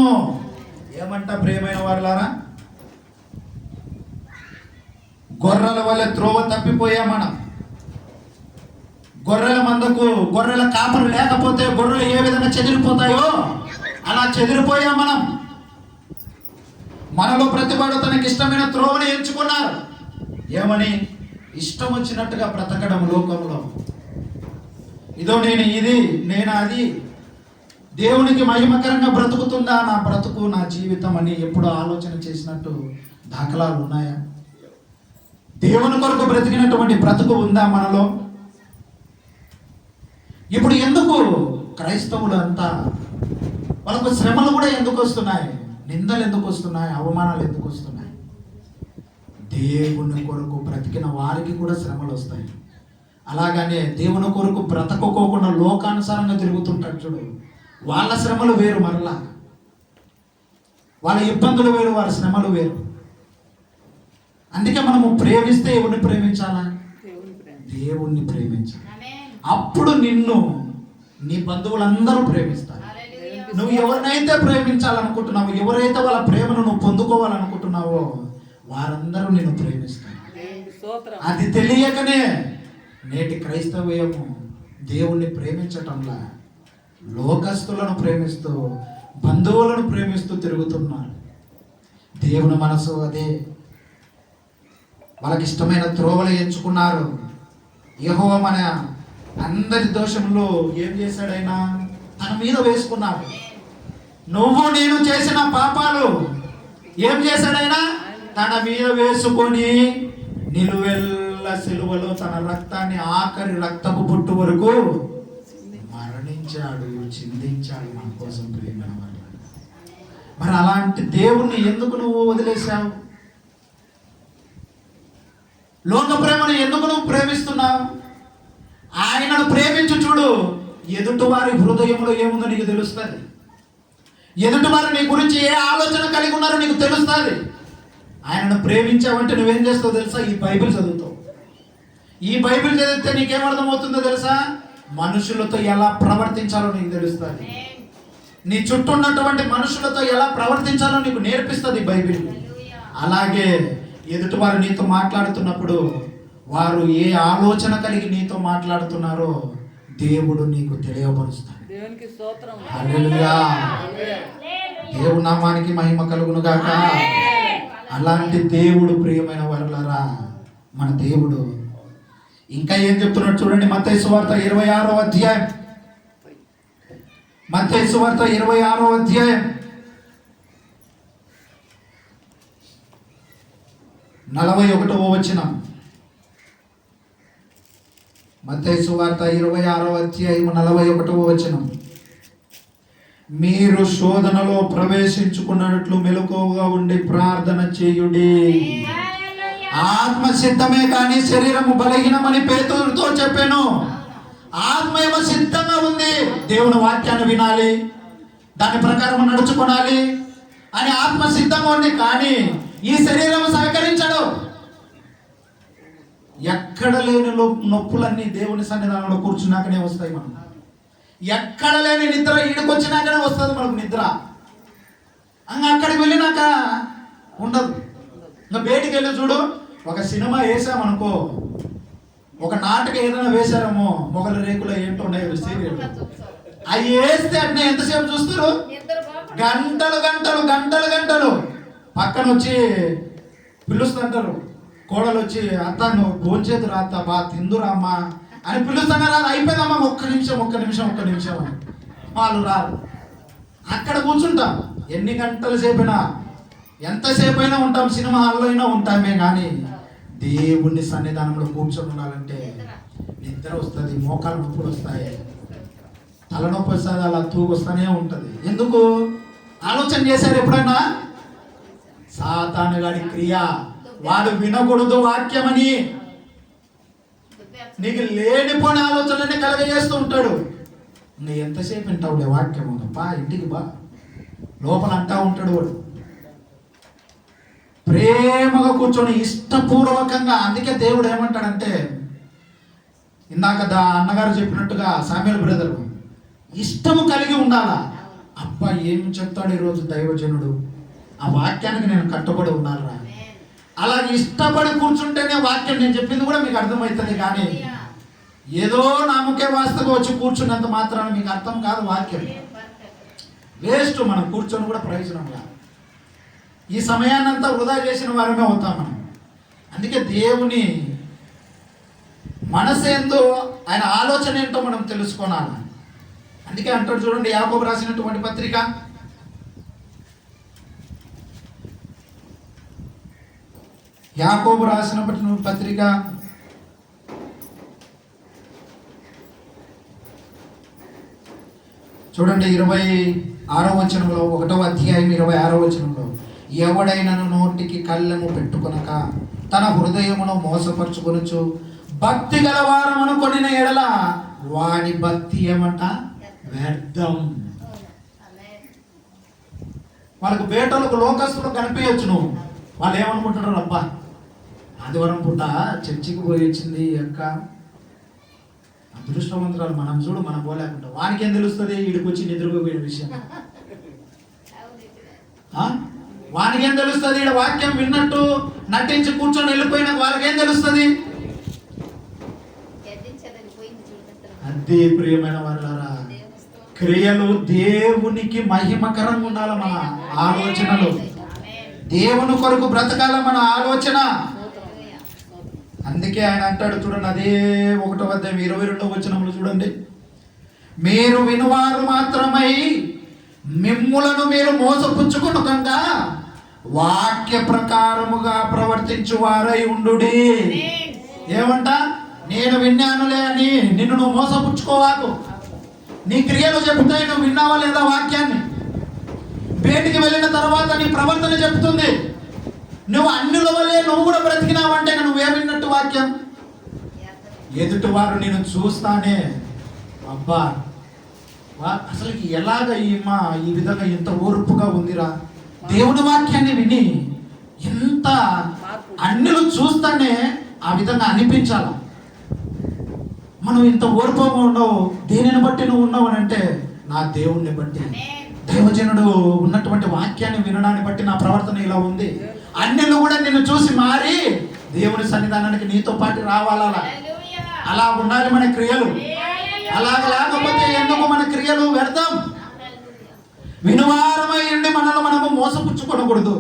ఏమంట ప్రియమైన వారులారా? గొర్రెల వలె త్రోవ తప్పిపోయా మనం. గొర్రెల మందకు గొర్రెల కాపరు లేకపోతే గొర్రెలు ఏ విధంగా చెదిరిపోతాయో అలా చెదిరిపోయా మనం. మనలో ప్రతివాడు తనకి ఇష్టమైన త్రోవని ఎంచుకున్నారు. ఏమని? ఇష్టం వచ్చినట్టుగా బ్రతకడం లోకంలో. ఇదో నేను ఇది, నేను అది, దేవునికి మహిమకరంగా బ్రతుకుతుందా నా బ్రతుకు, నా జీవితం అని ఎప్పుడు ఆలోచన చేసినట్టు దాఖలాలు ఉన్నాయా? దేవుని కొరకు బ్రతికినటువంటి బ్రతుకు ఉందా మనలో? ఇప్పుడు ఎందుకు క్రైస్తవులు అంతా వాళ్ళకు శ్రమలు కూడా ఎందుకు వస్తున్నాయి, నిందలు ఎందుకు వస్తున్నాయి, అవమానాలు ఎందుకు వస్తున్నాయి? దేవుని కొరకు బ్రతికిన వారికి కూడా శ్రమలు వస్తాయి. అలాగనే దేవుని కొరకు బ్రతకోకుండా లోకానుసారంగా తిరుగుతుంటాడు చూడు, వాళ్ళ శ్రమలు వేరు, మరలా వాళ్ళ ఇబ్బందులు వేరు, వాళ్ళ శ్రమలు వేరు. అందుకే మనము ప్రేమిస్తే ఎవరిని ప్రేమించాలా? దేవుణ్ణి ప్రేమించాలి. అప్పుడు నిన్ను నీ బంధువులందరూ ప్రేమిస్తారు. నువ్వు ఎవరినైతే ప్రేమించాలనుకుంటున్నావో, ఎవరైతే వాళ్ళ ప్రేమను నువ్వు పొందుకోవాలనుకుంటున్నావో వారందరూ నిన్ను ప్రేమిస్తారు. అది తెలియకనే నేటి క్రైస్తవ్యము దేవుణ్ణి ప్రేమించటంలా లోకస్తులను ప్రేమిస్తూ, బంధువులను ప్రేమిస్తూ తిరుగుతున్నారు. దేవుని మనసు అదే. వాళ్ళకి ఇష్టమైన త్రోవలు ఎంచుకున్నారు. యెహోవా మన అందరి దోషంలో ఏం చేశాడు ఆయన? తన మీద వేసుకున్నాడు. నువ్వు నేను చేసిన పాపాలు ఏం చేశాడు ఆయన? తన మీద వేసుకొని నిలువెల్ల సిలువలో తన రక్తాన్ని ఆఖరి రక్తపు బొట్టు వరకు మరణించాడు, చిందించాడు మన కోసం ప్రియమైన వాళ్ళు. మరి అలాంటి దేవుణ్ణి ఎందుకు నువ్వు వదిలేశావు? లోక ప్రేమను ఎందుకు నువ్వు ప్రేమిస్తున్నావు? ఆయనను ప్రేమించు చూడు, ఎదుటివారి హృదయంలో ఏముందో నీకు తెలుస్తుంది. ఎదుటివారు నీ గురించి ఏ ఆలోచన కలిగి ఉన్నారో నీకు తెలుస్తుంది. ఆయనను ప్రేమించావంటే నువ్వేం చేస్తావు తెలుసా? ఈ బైబిల్ చదువుతావు. ఈ బైబిల్ చదివితే నీకేమర్థమవుతుందో తెలుసా? మనుషులతో ఎలా ప్రవర్తించాలో నీకు తెలుస్తుంది. నీ చుట్టూ ఉన్నటువంటి మనుషులతో ఎలా ప్రవర్తించాలో నీకు నేర్పిస్తుంది బైబిల్. అలాగే ఎదుటివారు నీతో మాట్లాడుతున్నప్పుడు వారు ఏ ఆలోచన కలిగి నీతో మాట్లాడుతున్నారో దేవుడు నీకు తెలియపరుస్తాడు. హల్లెలూయా. దేవుని నామానికి మహిమ కలుగును గాక. అలాంటి దేవుడు ప్రియమైన వారలారా మన దేవుడు. ఇంకా ఏం చెప్తున్నాడు చూడండి, మత్తయి సువార్త 26వ అధ్యాయం. మత్తయి సువార్త 26వ అధ్యాయం 41వ వచనం. మత్తయి సువార్త 26వ అధ్యాయం 41వ వచనం. మీరు శోధనలో ప్రవేశించుకున్నట్లు మెలకువగా ఉండి ప్రార్థన చేయుడి. ఆత్మ సిద్ధమే కానీ శరీరము బలహీనమని పేతురుతో చెప్పాను. ఆత్మ ఏమో సిద్ధంగా ఉంది, దేవుని వాక్యాన్ని వినాలి, దాని ప్రకారం నడుచుకోవాలి అని ఆత్మ సిద్ధంగా ఉంది. కానీ ఈ శరీరం సహకరించడు. ఎక్కడ లేని నొప్పులన్నీ దేవుని సన్నిధానంలో కూర్చున్నాకనే వస్తాయి. మనం ఎక్కడ లేని నిద్ర ఈడుకొచ్చినాకనే వస్తుంది మనకు నిద్ర. అక్కడికి వెళ్ళినాక ఉండదు. ఇంకా బయటికి వెళ్ళి చూడు, ఒక సినిమా వేసామనుకో, ఒక నాటకం ఏదైనా వేశారమో, మొగల రేకులో ఏంటో ఉన్నాయి సీరియల్, అవి వేస్తే అట్నే ఎంతసేపు చూస్తారు? గంటలు గంటలు గంటలు గంటలు. పక్కన వచ్చి పిలుస్తుంటారు, కోడలు వచ్చి అత్త నువ్వు భోంచేదు రా, అత్త బా తిందురా అమ్మా అని పిలుస్తున్నా రాదు. అయిపోయిందమ్మా, ఒక్క నిమిషం వాళ్ళు రారు. అక్కడ కూర్చుంటాం. ఎన్ని గంటల సేపైనా, ఎంతసేపు అయినా ఉంటాం, సినిమా హాల్లో అయినా ఉంటామే. కానీ దేవుని సన్నిధానంలో కూర్చొని ఉండాలంటే నిద్ర వస్తుంది, మోకాలు నొప్పులు వస్తాయి, తలనొప్పి వస్తుంది, అలా తూగు వస్తూనే ఉంటుంది. ఎందుకు? ఆలోచన చేశారు ఎప్పుడైనా? సాతాను గాడి క్రియ, వాడు వినకూడదు వాక్యమని నీకు లేనిపోని ఆలోచనలన్నీ కలగజేస్తూ ఉంటాడు. నువ్వు ఎంతసేపు వింటావులే వాక్యం, బా ఇంటికి బా లోపల అంటా ఉంటాడు వాడు. ప్రేమగా కూర్చొని ఇష్టపూర్వకంగా. అందుకే దేవుడు ఏమంటాడంటే, ఇందాక అన్నగారు చెప్పినట్టుగా సామ్యూయల్ బ్రదర్, ఇష్టము కలిగి ఉండాలా. అబ్బా ఏం చెప్తాడు ఈరోజు దైవజనుడు, ఆ వాక్యానికి నేను కట్టుబడి ఉండాలిరా. అలా ఇష్టపడి కూర్చుంటేనే వాక్యం నేను చెప్పింది కూడా మీకు అర్థమవుతుంది. కానీ ఏదో నామకే వాస్తవం వచ్చి కూర్చున్నంత మాత్రాన మీకు అర్థం కాదు వాక్యం. వేస్ట్. మనం కూర్చొని కూడా ప్రయోజనం కాదు. ఈ సమయాన్నంతా వృధా చేసిన వారమే అవుతాం మనం. అందుకే దేవుని మనసు ఏందో, ఆయన ఆలోచన ఏంటో మనం తెలుసుకోవాలి. అందుకే అంటాడు చూడండి, యాకోబు రాసినటువంటి పత్రిక చూడండి 26వ వచనంలో, 1వ అధ్యాయం 26వ వచనంలో, ఎవడైనను నోటికి కళ్ళెము పెట్టుకొనక తన హృదయమును మోసపరుచుకొనుచు భక్తి గలవారం అనుకొనిన ఎడల వాని భక్తి ఏమంట? వ్యర్థం. వాళ్ళకు బేటలకు లోకస్తులు కనిపించచ్చు. నువ్వు వాళ్ళు ఏమనుకుంటారు? అబ్బా ఆదివారం పూట చర్చికి పోయి వచ్చింది అక్క, అదృష్టవంతురాలు, మనం చూడు మనం పోలేకుంటాం. వానికి ఏం తెలుస్తుంది వీడికి వచ్చి నిద్రపోయిన విషయం? వానికి ఏం తెలుస్తుంది? ఈడ వాక్యం విన్నట్టు నటించి కూర్చొని వెళ్ళిపోయిన వాళ్ళకేం తెలుస్తుంది? అదే ప్రియమైన వారులారా, క్రియలు దేవునికి మహిమకరంగా ఉండాలి. మన ఆలోచనలు దేవుని కొరకు బ్రతకాల మన ఆలోచన. అందుకే ఆయన అంటాడు చూడండి, అదే 1వ అధ్యాయం 22వ వచనంలో చూడండి, మీరు వినువారు మాత్రమై మిమ్ములను మీరు మోసపుచ్చుకొనకుండా వాక్య ప్రకారముగా ప్రవర్తించువారై ఉండుడి. ఏమంట? నేను విన్నానులే అని నిన్ను నువ్వు మోసపుచ్చుకోవాకు. నీ క్రియలు చెబుతాయి నువ్వు విన్నావా లేదా వాక్యాన్ని. బయటికి వెళ్ళిన తర్వాత నీ ప్రవర్తన చెప్తుంది. నువ్వు అన్యుల వల్లే నువ్వు కూడా బ్రతికినావంటే నువ్వే విన్నట్టు వాక్యం. ఎదుటి వారు నేను చూస్తానే, అబ్బా అసలు ఎలాగ ఈ విధంగా ఎంత ఓర్పుగా ఉందిరా, దేవుని వాక్యాన్ని విని ఎంత అన్యులు చూస్తానే ఆ విధంగా అనిపించాల. మనం ఇంత ఓర్పుగా ఉండవు, దేనిని బట్టి నువ్వు ఉన్నావు అని అంటే నా దేవుణ్ణి బట్టి, దైవజనుడు ఉన్నటువంటి వాక్యాన్ని వినడాన్ని బట్టి నా ప్రవర్తన ఇలా ఉంది. అన్యులు కూడా నిన్ను చూసి మారి దేవుని సన్నిధానానికి నీతో పాటు రావాలా. అలా ఉండాలి మన క్రియలు. అలాగ లేకపోతే ఎందుకు మన క్రియలు వ్యర్థం. వినువారమై ఉండి మనల్ని మనము మోసపుచ్చుకోకూడదు.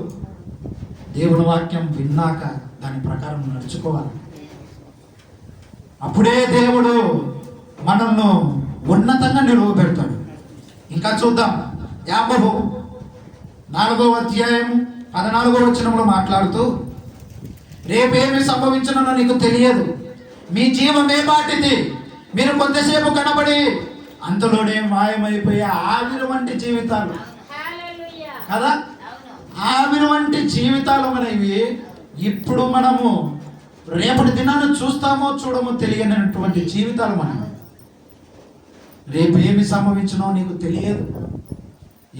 దేవుని వాక్యం విన్నాక దాని ప్రకారం నడుచుకోవాలి. అప్పుడే దేవుడు మనల్ని ఉన్నతంగా నిలువబెడతాడు. ఇంకా చూద్దాం. యాకోబు 4వ అధ్యాయం 14వ వచనంలో మాట్లాడుతూ, రేపేమి సంభవించునో నీకు తెలియదు, మీ జీవమే బాటిది, మీరు కొంతసేపు కనబడి అంతలోనే మాయమైపోయే ఆవిరి వంటి జీవితాలు కదా. ఆవిరి వంటి జీవితాలు మనవి. ఇప్పుడు మనము రేపటి దినాన్ని చూస్తామో చూడమో తెలియనటువంటి జీవితాలు మనం. రేపు ఏమి సంభవించునో నీకు తెలియదు.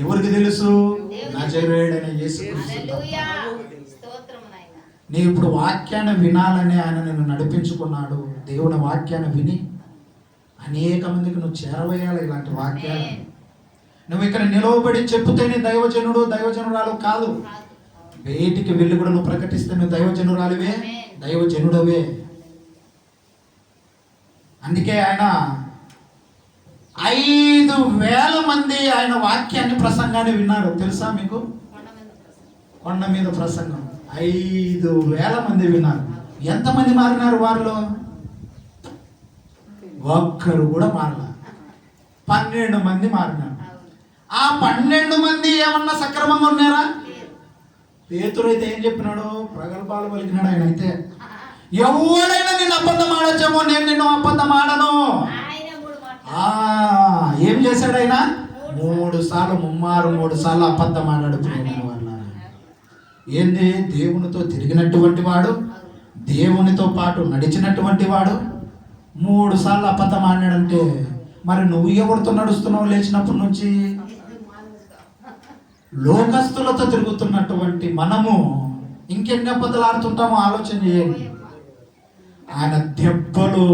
ఎవరికి తెలుసు? నజరేయుడైన యేసుక్రీస్తు. నీ ఇప్పుడు వాక్యాన్ని వినాలని ఆయన నిన్ను నడిపించుకున్నాడు. దేవుని వాక్యాన్ని విని అనేక మందికి నువ్వు చేరవేయాలి. ఇలాంటి వాక్యాలు నువ్వు ఇక్కడ నిలవబడి చెప్పుతేనే దైవజనుడు దైవజనురాలు కాదు. బయటికి వెళ్ళి కూడా నువ్వు ప్రకటిస్తే నువ్వు దైవజనురాలివే, దైవజనుడవే. అందుకే ఆయన 5,000 మంది ఆయన వాక్యాన్ని ప్రసంగాన్ని విన్నారు. తెలుసా మీకు? కొండ మీద ప్రసంగం 5,000 మంది విన్నారు. ఎంతమంది మారినారు వారిలో? ఒక్కరు కూడా మారల. 12 మంది మారినారు. ఆ 12 మంది ఏమన్నా సక్రమంగా ఉన్నారా? పేతురు అయితే ఏం చెప్పినాడు? ప్రగల్భాలు పలికినాడు. ఆయన అయితే ఎవడైనా నిన్ను అబద్ధం ఆడొచ్చేమో, నేను నిన్ను అబద్ధం ఆడను. ఏం చేశాడు ఆయన? 3 సార్లు 3 సార్లు అబద్ధం ఆడాడు. వాళ్ళ ఏంది? దేవునితో తిరిగినటువంటి వాడు, దేవునితో పాటు నడిచినటువంటి వాడు 3 సార్లు అబద్ధం ఆడినాడంటే మరి నువ్వు ఎవరితో నడుస్తున్నావు లేచినప్పటి నుంచి? లోకస్తులతో తిరుగుతున్నటువంటి మనము ఇంకెన్ని అబద్ధాలు ఆడుతుంటామో ఆలోచన చేయండి. ఆయన దెబ్బలు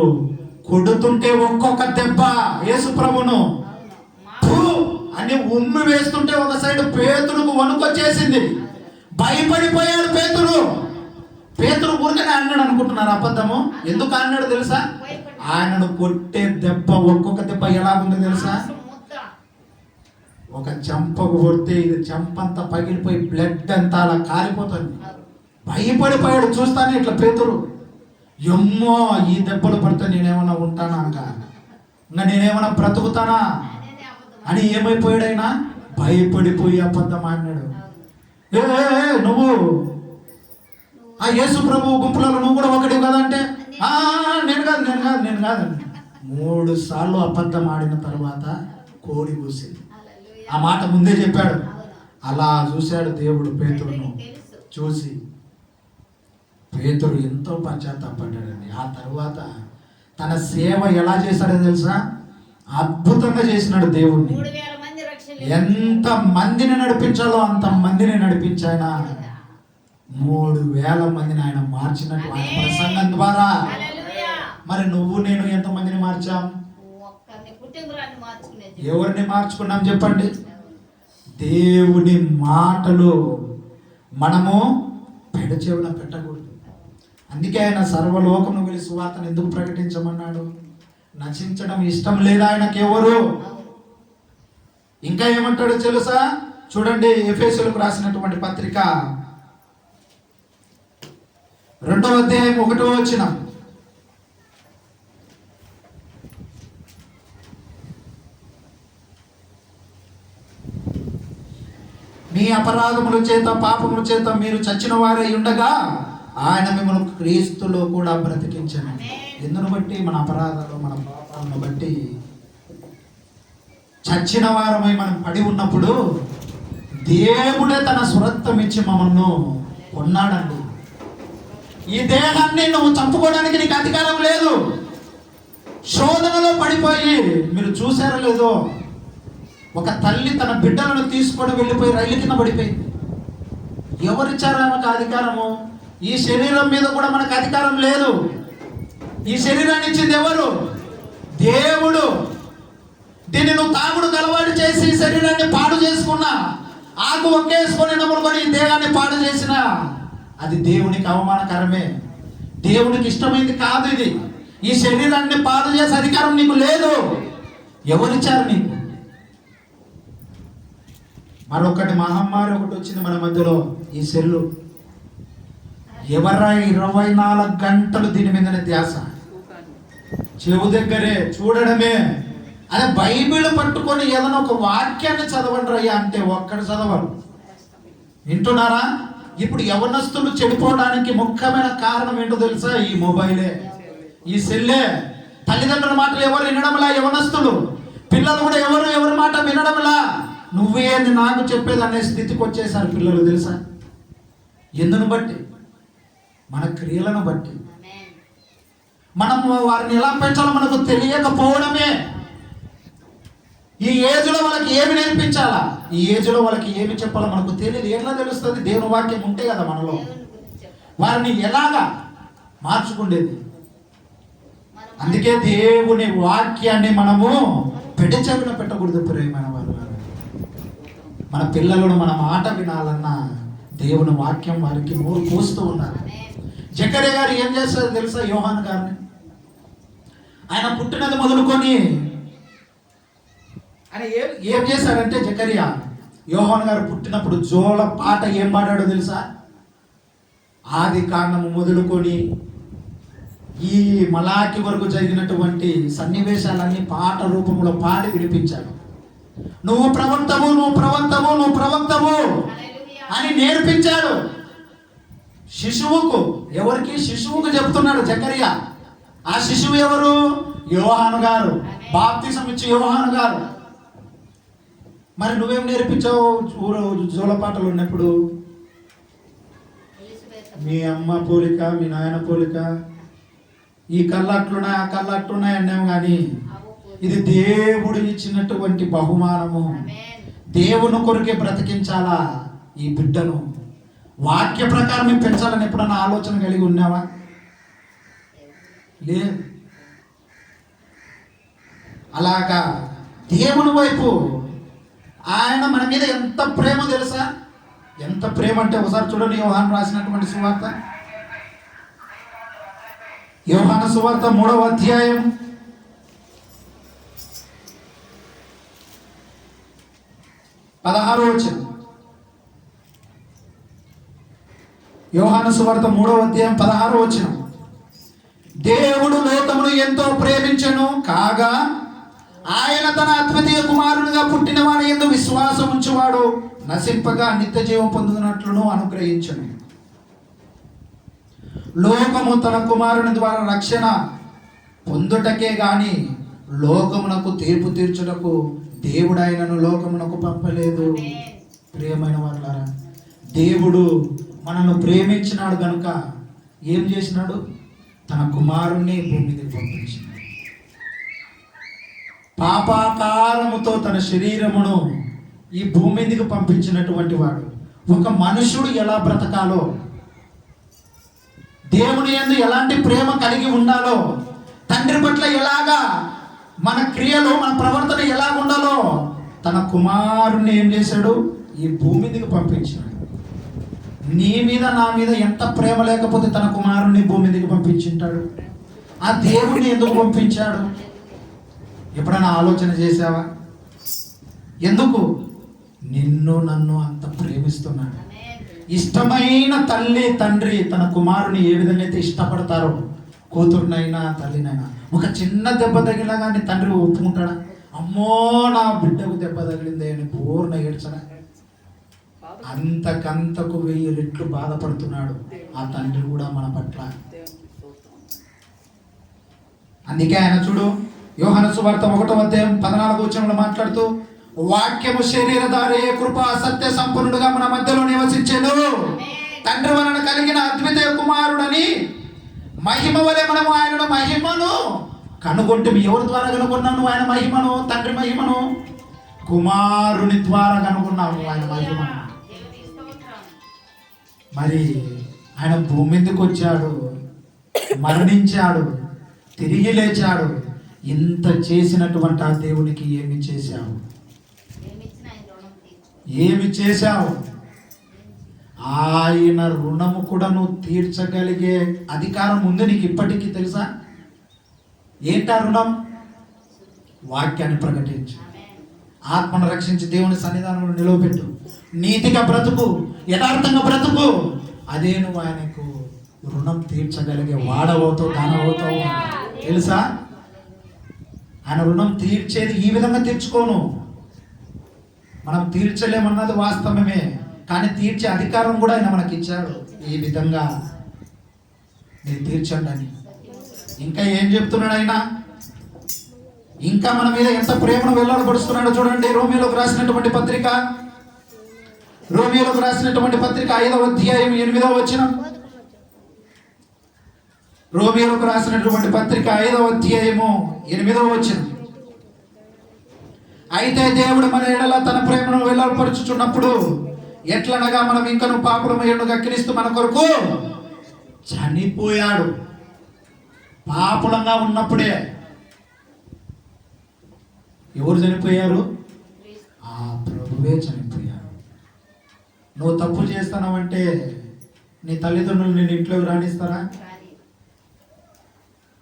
కొడుతుంటే ఒక్కొక్క దెబ్బ యేసు ప్రభును అని ఉమ్మి వేస్తుంటే ఒక సైడ్ పేతురుకు వణుకొచ్చేసింది. భయపడిపోయాడు పేతురు. పేతురు ఊరికనే అన్నాడు అనుకుంటున్నారు అబద్ధము. ఎందుకు అన్నాడు తెలుసా? ఆయనను కొట్టే దెబ్బ ఒక్కొక్క దెబ్బ ఎలాగుందో తెలుసా? ఒక చెంపకు కొడితే ఇది చెంపంతా పగిలిపోయి బ్లడ్ అంతా అలా కారిపోతుంది. భయపడిపోయాడు. చూస్తానే ఇట్లా పేతురు, ఎమ్మో ఈ దెబ్బలు పడితే నేనేమన్నా ఉంటానా, ఇంకా నేనేమన్నా బ్రతుకుతానా అని ఏమైపోయాడైనా భయపడిపోయి అబద్ధం ఆడినాడు. నువ్వు ఆ యేసు ప్రభు గుంపులలో నువ్వు కూడా ఒకటి కదా అంటే నేను కాదు 3 సార్లు అబద్ధం ఆడిన తర్వాత కోడి కూసింది. ఆ మాట ముందే చెప్పాడు. అలా చూశాడు దేవుడు పేతురును. చూసి పేతురు ఎంతో పశ్చాత్తాపడ్డాడండి. ఆ తర్వాత తన సేవ ఎలా చేశాడో తెలుసా? అద్భుతంగా చేసినాడు దేవుణ్ణి. ఎంత మందిని నడిపించాలో అంత మందిని నడిపించాయన. 3,000 మందిని ఆయన మార్చినట్టు ఆయన ప్రసంగం ద్వారా. మరి నువ్వు నేను ఎంత మందిని మార్చాం? ఎవరిని మార్చుకున్నాం చెప్పండి? దేవుని మాటలు మనము పెడచెవిన పెట్టకూడదు. అందుకే ఆయన సర్వలోకమును వెళ్ళి సువార్తను ఎందుకు ప్రకటించమన్నాడు? నశించడం ఇష్టం లేదా ఆయనకి ఎవరు. ఇంకా ఏమంటాడో తెలుసా? చూడండి, ఎఫెసీయులకు రాసినటువంటి పత్రిక 2వ అధ్యాయం 1వ వచనం. మీ అపరాధముల చేత పాపముల చేత మీరు చచ్చిన వారై ఉండగా ఆయన మిమ్మల్ని క్రీస్తులో కూడా బ్రతికించను. ఎందును బట్టి? మన అపరాధాలు మన పాపాలను బట్టి చచ్చిన వారమై మనం పడి ఉన్నప్పుడు దేవుడే తన స్వరత్వం ఇచ్చి మమ్మల్ని కొన్నాడండి. ఈ దేహాన్ని నువ్వు చంపుకోవడానికి నీకు అధికారం లేదు. శోధనలో పడిపోయి మీరు చూసారో లేదో, ఒక తల్లి తన బిడ్డలను తీసుకొని వెళ్ళిపోయి రైలు కింద పడిపోయింది. ఎవరిచ్చారు ఆమెకు అధికారము? ఈ శరీరం మీద కూడా మనకు అధికారం లేదు. ఈ శరీరాన్ని ఇచ్చింది ఎవరు? దేవుడు. దీన్ని నువ్వు తాగుడు అలవాటు చేసి శరీరాన్ని పాడు చేసుకున్నా, ఆకు ఒక్కేసుకొని నమ్ముకొని ఈ దేహాన్ని పాడు చేసిన, అది దేవునికి అవమానకరమే. దేవునికి ఇష్టమైంది కాదు ఇది. ఈ శరీరాన్ని పాడు చేసే అధికారం నీకు లేదు. ఎవరిచ్చారు నీకు? మరొకటి మహమ్మారి ఒకటి వచ్చింది మన మధ్యలో, ఈ సెల్లు. ఎవరా 24 గంటలు దీని మీదనే ధ్యాస, చెవు దగ్గరే చూడడమే. అదే బైబిల్ పట్టుకొని ఏదైనా ఒక వాక్యాన్ని చదవండి అయ్యా అంటే ఒక్కడు చదవరు. వింటున్నారా? ఇప్పుడు యవనస్తులు చెడిపోవడానికి ముఖ్యమైన కారణం ఏంటో తెలుసా? ఈ మొబైలే, ఈ సెల్లే. తల్లిదండ్రుల మాటలు ఎవరు వినడంలా, యవనస్తులు పిల్లలు కూడా ఎవరి మాట వినడంలా. నువ్వేంది నాకు చెప్పేది అనే స్థితికి వచ్చేసారు పిల్లలు, తెలుసా? ఎందును బట్టి? మన క్రియలను బట్టి. మనం వారిని ఎలా పెంచాలో మనకు తెలియకపోవడమే. ఈ ఏజ్లో వాళ్ళకి ఏమి నేర్పించాలా, ఈ ఏజ్లో వాళ్ళకి ఏమి చెప్పాలో మనకు తెలియదు. ఎట్లా తెలుస్తుంది? దేవుని వాక్యం ఉంటే కదా మనలో. వారిని ఎలాగా మార్చుకుండేది? అందుకే దేవుని వాక్యాన్ని మనము చెవిన పెట్టకూడదు. ప్రియమైన వారు, మన పిల్లలను మన మాట వినాలన్నా దేవుని వాక్యం వారికి నోరు పోస్తూ ఉండాలి. జకర్యా గారు ఏం చేస్తారు తెలుసా? యోహాను గారిని ఆయన పుట్టినది మొదలుకొని ఆయన ఏం చేశాడంటే, జకర్యా యోహాను గారు పుట్టినప్పుడు జోల పాట ఏం పాడాడో తెలుసా? ఆది కాండము మొదలుకొని ఈ మలాకి వరకు జరిగినటువంటి సన్నివేశాలన్నీ పాట రూపంలో పాడి వినిపించాడు. నువ్వు ప్రవక్తవు, నువ్వు ప్రవక్తవు, నువ్వు ప్రవక్తవు అని నేర్పించాడు శిశువుకు. ఎవరికి? శిశువుకు చెప్తున్నాడు జకర్యా. ఆ శిశువు ఎవరు? యోహాను గారు, బాప్తిసం ఇచ్చి యోహాను గారు. మరి నువ్వేం నేర్పించావు జోలపాటలు ఉన్నప్పుడు? మీ అమ్మ పోలిక, మీ నాయన పోలిక, ఈ కళ్ళు అట్లున్నాయి, ఆ కళ్ళు అట్లున్నాయి అన్నాము. కానీ ఇది దేవుడు ఇచ్చినటువంటి బహుమానము. దేవుని కొరకే బ్రతికించాలా ఈ బిడ్డను. వాక్య ప్రకారం పెంచాలని ఎప్పుడన్నా ఆలోచన కలిగి ఉన్నావా? లేదు. అలాగా దేవుని వైపు ఆయన మన మీద ఎంత ప్రేమ తెలుసా? ఎంత ప్రేమ అంటే ఒకసారి చూడండి, యోహాను రాసినటువంటి సువార్త, యోహాను సువార్త 3వ అధ్యాయం 16వ వచనం. యోహాను సువార్త 3వ అధ్యాయం 16వ వచనం. దేవుడు లోకమును ఎంతో ప్రేమించెను కాగా ఆయన తన అద్వితీయ కుమారునిగా పుట్టిన వాడి యందు విశ్వాసం ఉంచువాడు నశింపగా నిత్య జీవం పొందునట్లును అనుగ్రహించెను. లోకము తన కుమారుని ద్వారా రక్షణ పొందుటకే గాని లోకమునకు తీర్పు తీర్చుటకు దేవుడు ఆయనను లోకమునకు పంపలేదు. ప్రియమైన వాళ్ళారా, దేవుడు మనను ప్రేమించినాడు కనుక ఏం చేసినాడు? తన కుమారుణ్ణి భూమి మీదకి పంపించినాడు. పాపాకారముతో తన శరీరమును ఈ భూమి మీదకి పంపించినటువంటి వాడు. ఒక మనుషుడు ఎలా బ్రతకాలో, దేవుని యందు ఎలాంటి ప్రేమ కలిగి ఉండాలో, తండ్రి పట్ల ఎలాగా మన క్రియలు మన ప్రవర్తన ఎలాగ ఉండాలో తన కుమారుణ్ణి ఏం చేశాడు? ఈ భూమి మీదకి పంపించాడు. నీ మీద నా మీద ఎంత ప్రేమ లేకపోతే తన కుమారుణ్ణి భూమి మీదకి పంపించుంటాడు? ఆ దేవుణ్ణి ఎందుకు పంపించాడు? ఎప్పుడైనా ఆలోచన చేసావా? ఎందుకు? నిన్ను నన్ను అంత ప్రేమిస్తున్నాడు. ఇష్టమైన తల్లి తండ్రి తన కుమారుని ఏ విధంగా అయితే ఇష్టపడతారో, కూతురునైనా తల్లినైనా, ఒక చిన్న దెబ్బ తగిలినా కానీ తండ్రి ఒప్పుకుంటాడా? అమ్మో నా బిడ్డకు దెబ్బ తగిలింది అని పూర్ణ ఏడ్చడా? అంతకంతకు 1000 రెట్లు బాధపడుతున్నాడు ఆ తండ్రి కూడా మన పట్ల. అందుకే ఆయన చూడు, యోహాను సువార్త 1వ అధ్యాయం 14వ వచనంలో మాట్లాడుతూ, వాక్యము శరీరధారి కృపా సత్య సంపన్నుడుగా మన మధ్యలో నివసించెను, తండ్రి వలన కలిగిన అద్వితీయ కుమారుడని మహిమ వలె మనము ఆయనను మహిమను కనుగొంటే. ఎవరి ద్వారా కనుగొన్నాను ఆయన మహిమను? తండ్రి మహిమను కుమారుని ద్వారా కనుగొన్నాము ఆయన మహిమను. మరి ఆయన భూమి మీదకి వచ్చాడు, మరణించాడు, తిరిగి లేచాడు. ఇంత చేసినటువంటి ఆ దేవునికి ఏమి చేశావు? ఏమి చేశావు? ఆయన రుణము కూడా నువ్వు తీర్చగలిగే అధికారం ఉంది నీకు ఇప్పటికీ, తెలుసా? ఏంటా రుణం? వాక్యాన్ని ప్రకటించు, ఆత్మను రక్షించి దేవుని సన్నిధానంలో నిలవబెట్టు, నీతిగా బ్రతుకు, యథార్థంగా బ్రతుకు. అదే నువ్వు ఆయనకు రుణం తీర్చగలిగే వాడవవుతావు, దానవుతావు. తెలుసా? ఆయన రుణం తీర్చేది ఈ విధంగా తీర్చుకోను. మనం తీర్చలేమన్నది వాస్తవమే, కానీ తీర్చే అధికారం కూడా ఆయన మనకి ఇచ్చాడు. ఈ విధంగా మీరు తీర్చండి అని. ఇంకా ఏం చెప్తున్నాడు ఆయన? ఇంకా మన మీద ఎంత ప్రేమను వెల్లడిపరుస్తున్నాడో చూడండి. రోమియోలకు రాసినటువంటి పత్రిక 5వ అధ్యాయం 8వ వచనం. రోమియోలకు రాసినటువంటి పత్రిక 5వ అధ్యాయము 8వ వచనం. అయితే దేవుడు మన ఎడల తన ప్రేమను వెల్లడిపరుచుచున్నప్పుడు, ఎట్లనగా మనం ఇంకను పాపులమయ్యుండగా క్రీస్తు మన కొరకు చనిపోయాడు. పాపులంగా ఉన్నప్పుడే ఎవరు చనిపోయారు? ఆ ప్రభువే చనిపోయారు. నువ్వు తప్పు చేస్తానంటే నీ తల్లిదండ్రులు నేను ఇంట్లోకి రాణిస్తారా?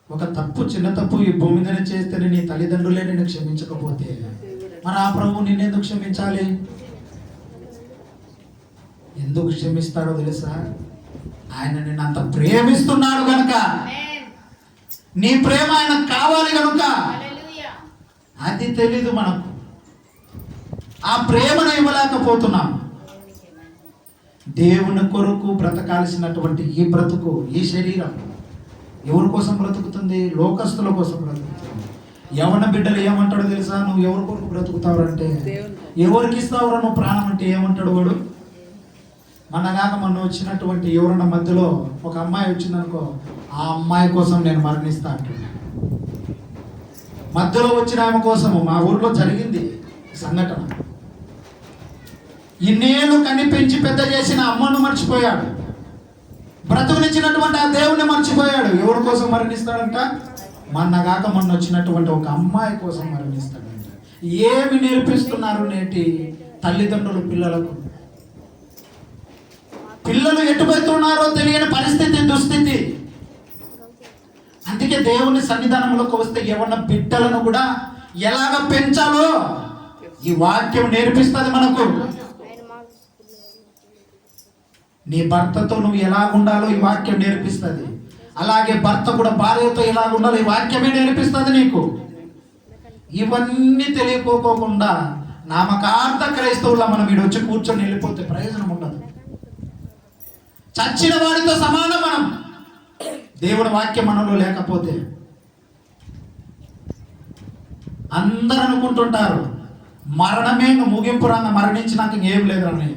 ఒక తప్పు, చిన్న తప్పు ఈ భూమి మీద చేస్తే నీ తల్లిదండ్రులే నిన్ను క్షమించకపోతే మరి ఆ ప్రభు నిన్నెందుకు క్షమించాలి? ఎందుకు క్షమిస్తాడో తెలుసా? ఆయన నిన్ను అంత ప్రేమిస్తున్నాడు కనుక, నీ ప్రేమ ఆయన కావాలి కనుక. అది తెలీదు మనకు, ఆ ప్రేమను ఇవ్వలేకపోతున్నాం. దేవుని కొరకు బ్రతకాల్సినటువంటి ఈ బ్రతుకు, ఈ శరీరం ఎవరి కోసం బ్రతుకుతుంది? లోకస్తుల కోసం బ్రతుకుతుంది. యవన బిడ్డలు ఏమంటాడో తెలుసా? నువ్వు ఎవరి కొరకు బ్రతుకుతావురంటే, ఎవరికి ఇస్తావురా నువ్వు ప్రాణం అంటే ఏమంటాడు వాడు? మొన్న వచ్చినటువంటి ఎవరన్న మధ్యలో ఒక అమ్మాయి వచ్చిందనుకో, ఆ అమ్మాయి కోసం నేను మరణిస్తా అంటున్నా. మధ్యలో వచ్చిన ఆమె కోసము మా ఊర్లో జరిగింది సంఘటన. ఇన్నేళ్ళు కని పెంచి పెద్ద చేసిన అమ్మను మర్చిపోయాడు, బ్రతుకునిచ్చినటువంటి ఆ దేవుణ్ణి మర్చిపోయాడు. ఎవరి కోసం మరణిస్తాడంట? మొన్న వచ్చినటువంటి ఒక అమ్మాయి కోసం మరణిస్తాడంట. ఏమి నేర్పిస్తున్నారు నేటి తల్లిదండ్రులు పిల్లలకు? పిల్లలు ఎటుపోతున్నారో తెలియని పరిస్థితి, దుస్థితి. అందుకే దేవుని సన్నిధానంలోకి వస్తే ఎవరిన బిడ్డలను కూడా ఎలాగ పెంచాలో ఈ వాక్యం నేర్పిస్తుంది మనకు. నీ భర్తతో నువ్వు ఎలా ఉండాలో ఈ వాక్యం నేర్పిస్తుంది. అలాగే భర్త కూడా భార్యతో ఎలా ఉండాలో ఈ వాక్యమే నేర్పిస్తుంది నీకు. ఇవన్నీ తెలియకోకుండా నామకార్థ క్రైస్తవులా మనం వీడు వచ్చి కూర్చొని వెళ్ళిపోతే ప్రయోజనం ఉండదు. చచ్చిన వాడితో సమానం మనం, దేవుని వాక్యం మనలో లేకపోతే. అందరూ అనుకుంటుంటారు మరణమే ముగింపు రాంగ, మరణించినాక ఏం లేదని.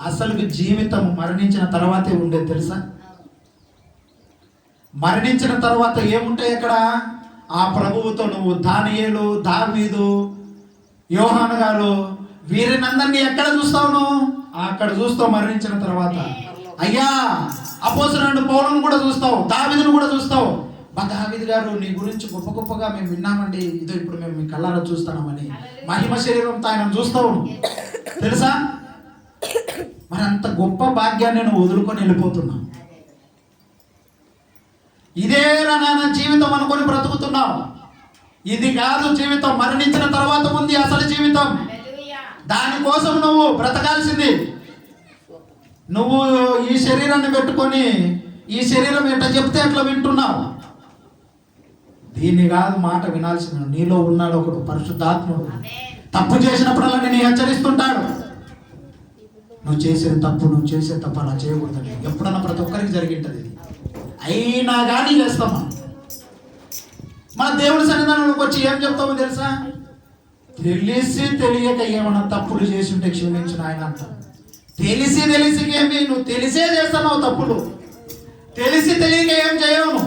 అసలు జీవితం మరణించిన తర్వాతే ఉండేది, తెలుసా? మరణించిన తర్వాత ఏముంటాయి అక్కడ? ఆ ప్రభువుతో నువ్వు దానియేలు, దావీదు, యోహాను గారు వీరినందరినీ ఎక్కడ చూస్తావు? నువ్వు అక్కడ చూస్తావు మరణించిన తర్వాత. అయ్యా అపోస్తలుడైన పౌలును కూడా చూస్తావు, దావీదును కూడా చూస్తావు. మా దావీదు గారు నీ గురించి గొప్ప గొప్పగా మేము విన్నామండి, ఇదో ఇప్పుడు మేము మీ కళ్ళారా చూస్తామని మహిమ శరీరంతో ఆయన చూస్తావు, తెలుసా? మరి అంత గొప్ప భాగ్యాన్ని నువ్వు వదులుకొని వెళ్ళిపోతున్నావు. ఇదే నాన్న జీవితం అనుకొని బ్రతుకుతున్నావు. ఇది కాదు జీవితం, మరణించిన తర్వాత ఉంది అసలు జీవితం. దానికోసం నువ్వు బ్రతకాల్సింది. నువ్వు ఈ శరీరాన్ని పెట్టుకొని ఈ శరీరం ఎట్లా చెప్తే అట్లా వింటున్నావు. దీన్ని కాదు మాట వినాల్సిన. నీలో ఉన్నాడు ఒకడు పరిశుద్ధాత్ముడు. తప్పు చేసినప్పుడల్లా నేను హెచ్చరిస్తుంటాడు. నువ్వు చేసే తప్పు అలా చేయకూడదని ఎప్పుడన్నా ప్రతి ఒక్కరికి జరిగింటుంది. అయినా కానీ చేస్తామా? మన దేవుడి సన్నిధానంలోకి వచ్చి ఏం చెప్తామో తెలుసా? తెలిసి తెలియక ఏమన్నా తప్పులు చేసి ఉంటే క్షమించిన ఆయన అంట. తెలిసి ఏమి నువ్వు తెలిసే చేస్తున్నావు తప్పులు, తెలిసి తెలియక ఏం చేయవు.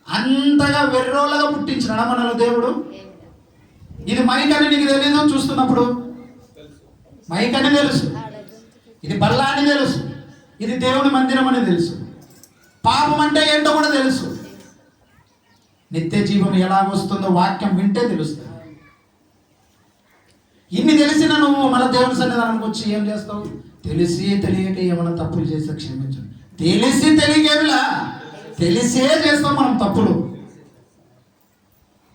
అంతగా వెర్రోళ్ళగా పుట్టించిన మనలో దేవుడు. ఇది మైక్ అని నీకు తెలీదు, చూస్తున్నప్పుడు మైక్ అని తెలుసు, ఇది బల్లా అని తెలుసు, ఇది దేవుని మందిరం అని తెలుసు, పాపం అంటే ఏంటో కూడా తెలుసు, నిత్య జీవం ఎలాగొస్తుందో వాక్యం వింటే తెలుస్తుంది. ఇన్ని తెలిసిన నువ్వు మన దేవుని సన్నిధానానికి వచ్చి ఏం చేస్తావు? తెలిసి తెలియక ఏమైనా తప్పులు చేస్తే క్షమించు. తెలిసి తెలియకేమిలా, తెలిసే చేస్తాం మనం తప్పులు.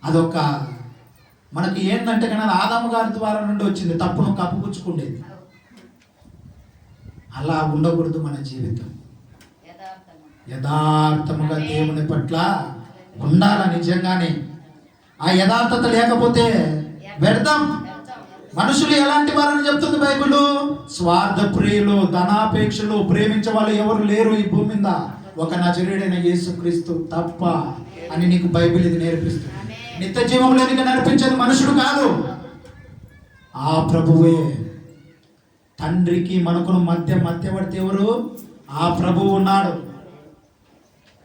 అదొక మనకి ఏంటంటే కన్నా ఆదాము గారి ద్వారా నుండి వచ్చింది, తప్పును కప్పుపుచ్చుకుండేది. అలా ఉండకూడదు మన జీవితం. యథార్థముగా దేవుని పట్ల ఉండాల. నిజంగానే ఆ యథార్థత లేకపోతే వ్యర్థం. మనుషులు ఎలాంటి వారని చెప్తుంది బైబిల్? స్వార్థ ప్రియులు, ధనాపేక్షలు, ప్రేమించే వాళ్ళు ఎవరు లేరు ఈ భూమి మీద, ఒక నజరేయుడైన యేసుక్రీస్తు తప్ప అని నీకు బైబిల్ ఇది నేర్పిస్తుంది. నిత్య జీవంలో నీకు నడిపించేది మనుషుడు కాదు, ఆ ప్రభువే. తండ్రికి మనకును మధ్యవర్తి ఎవరు? ఆ ప్రభువు ఉన్నాడు.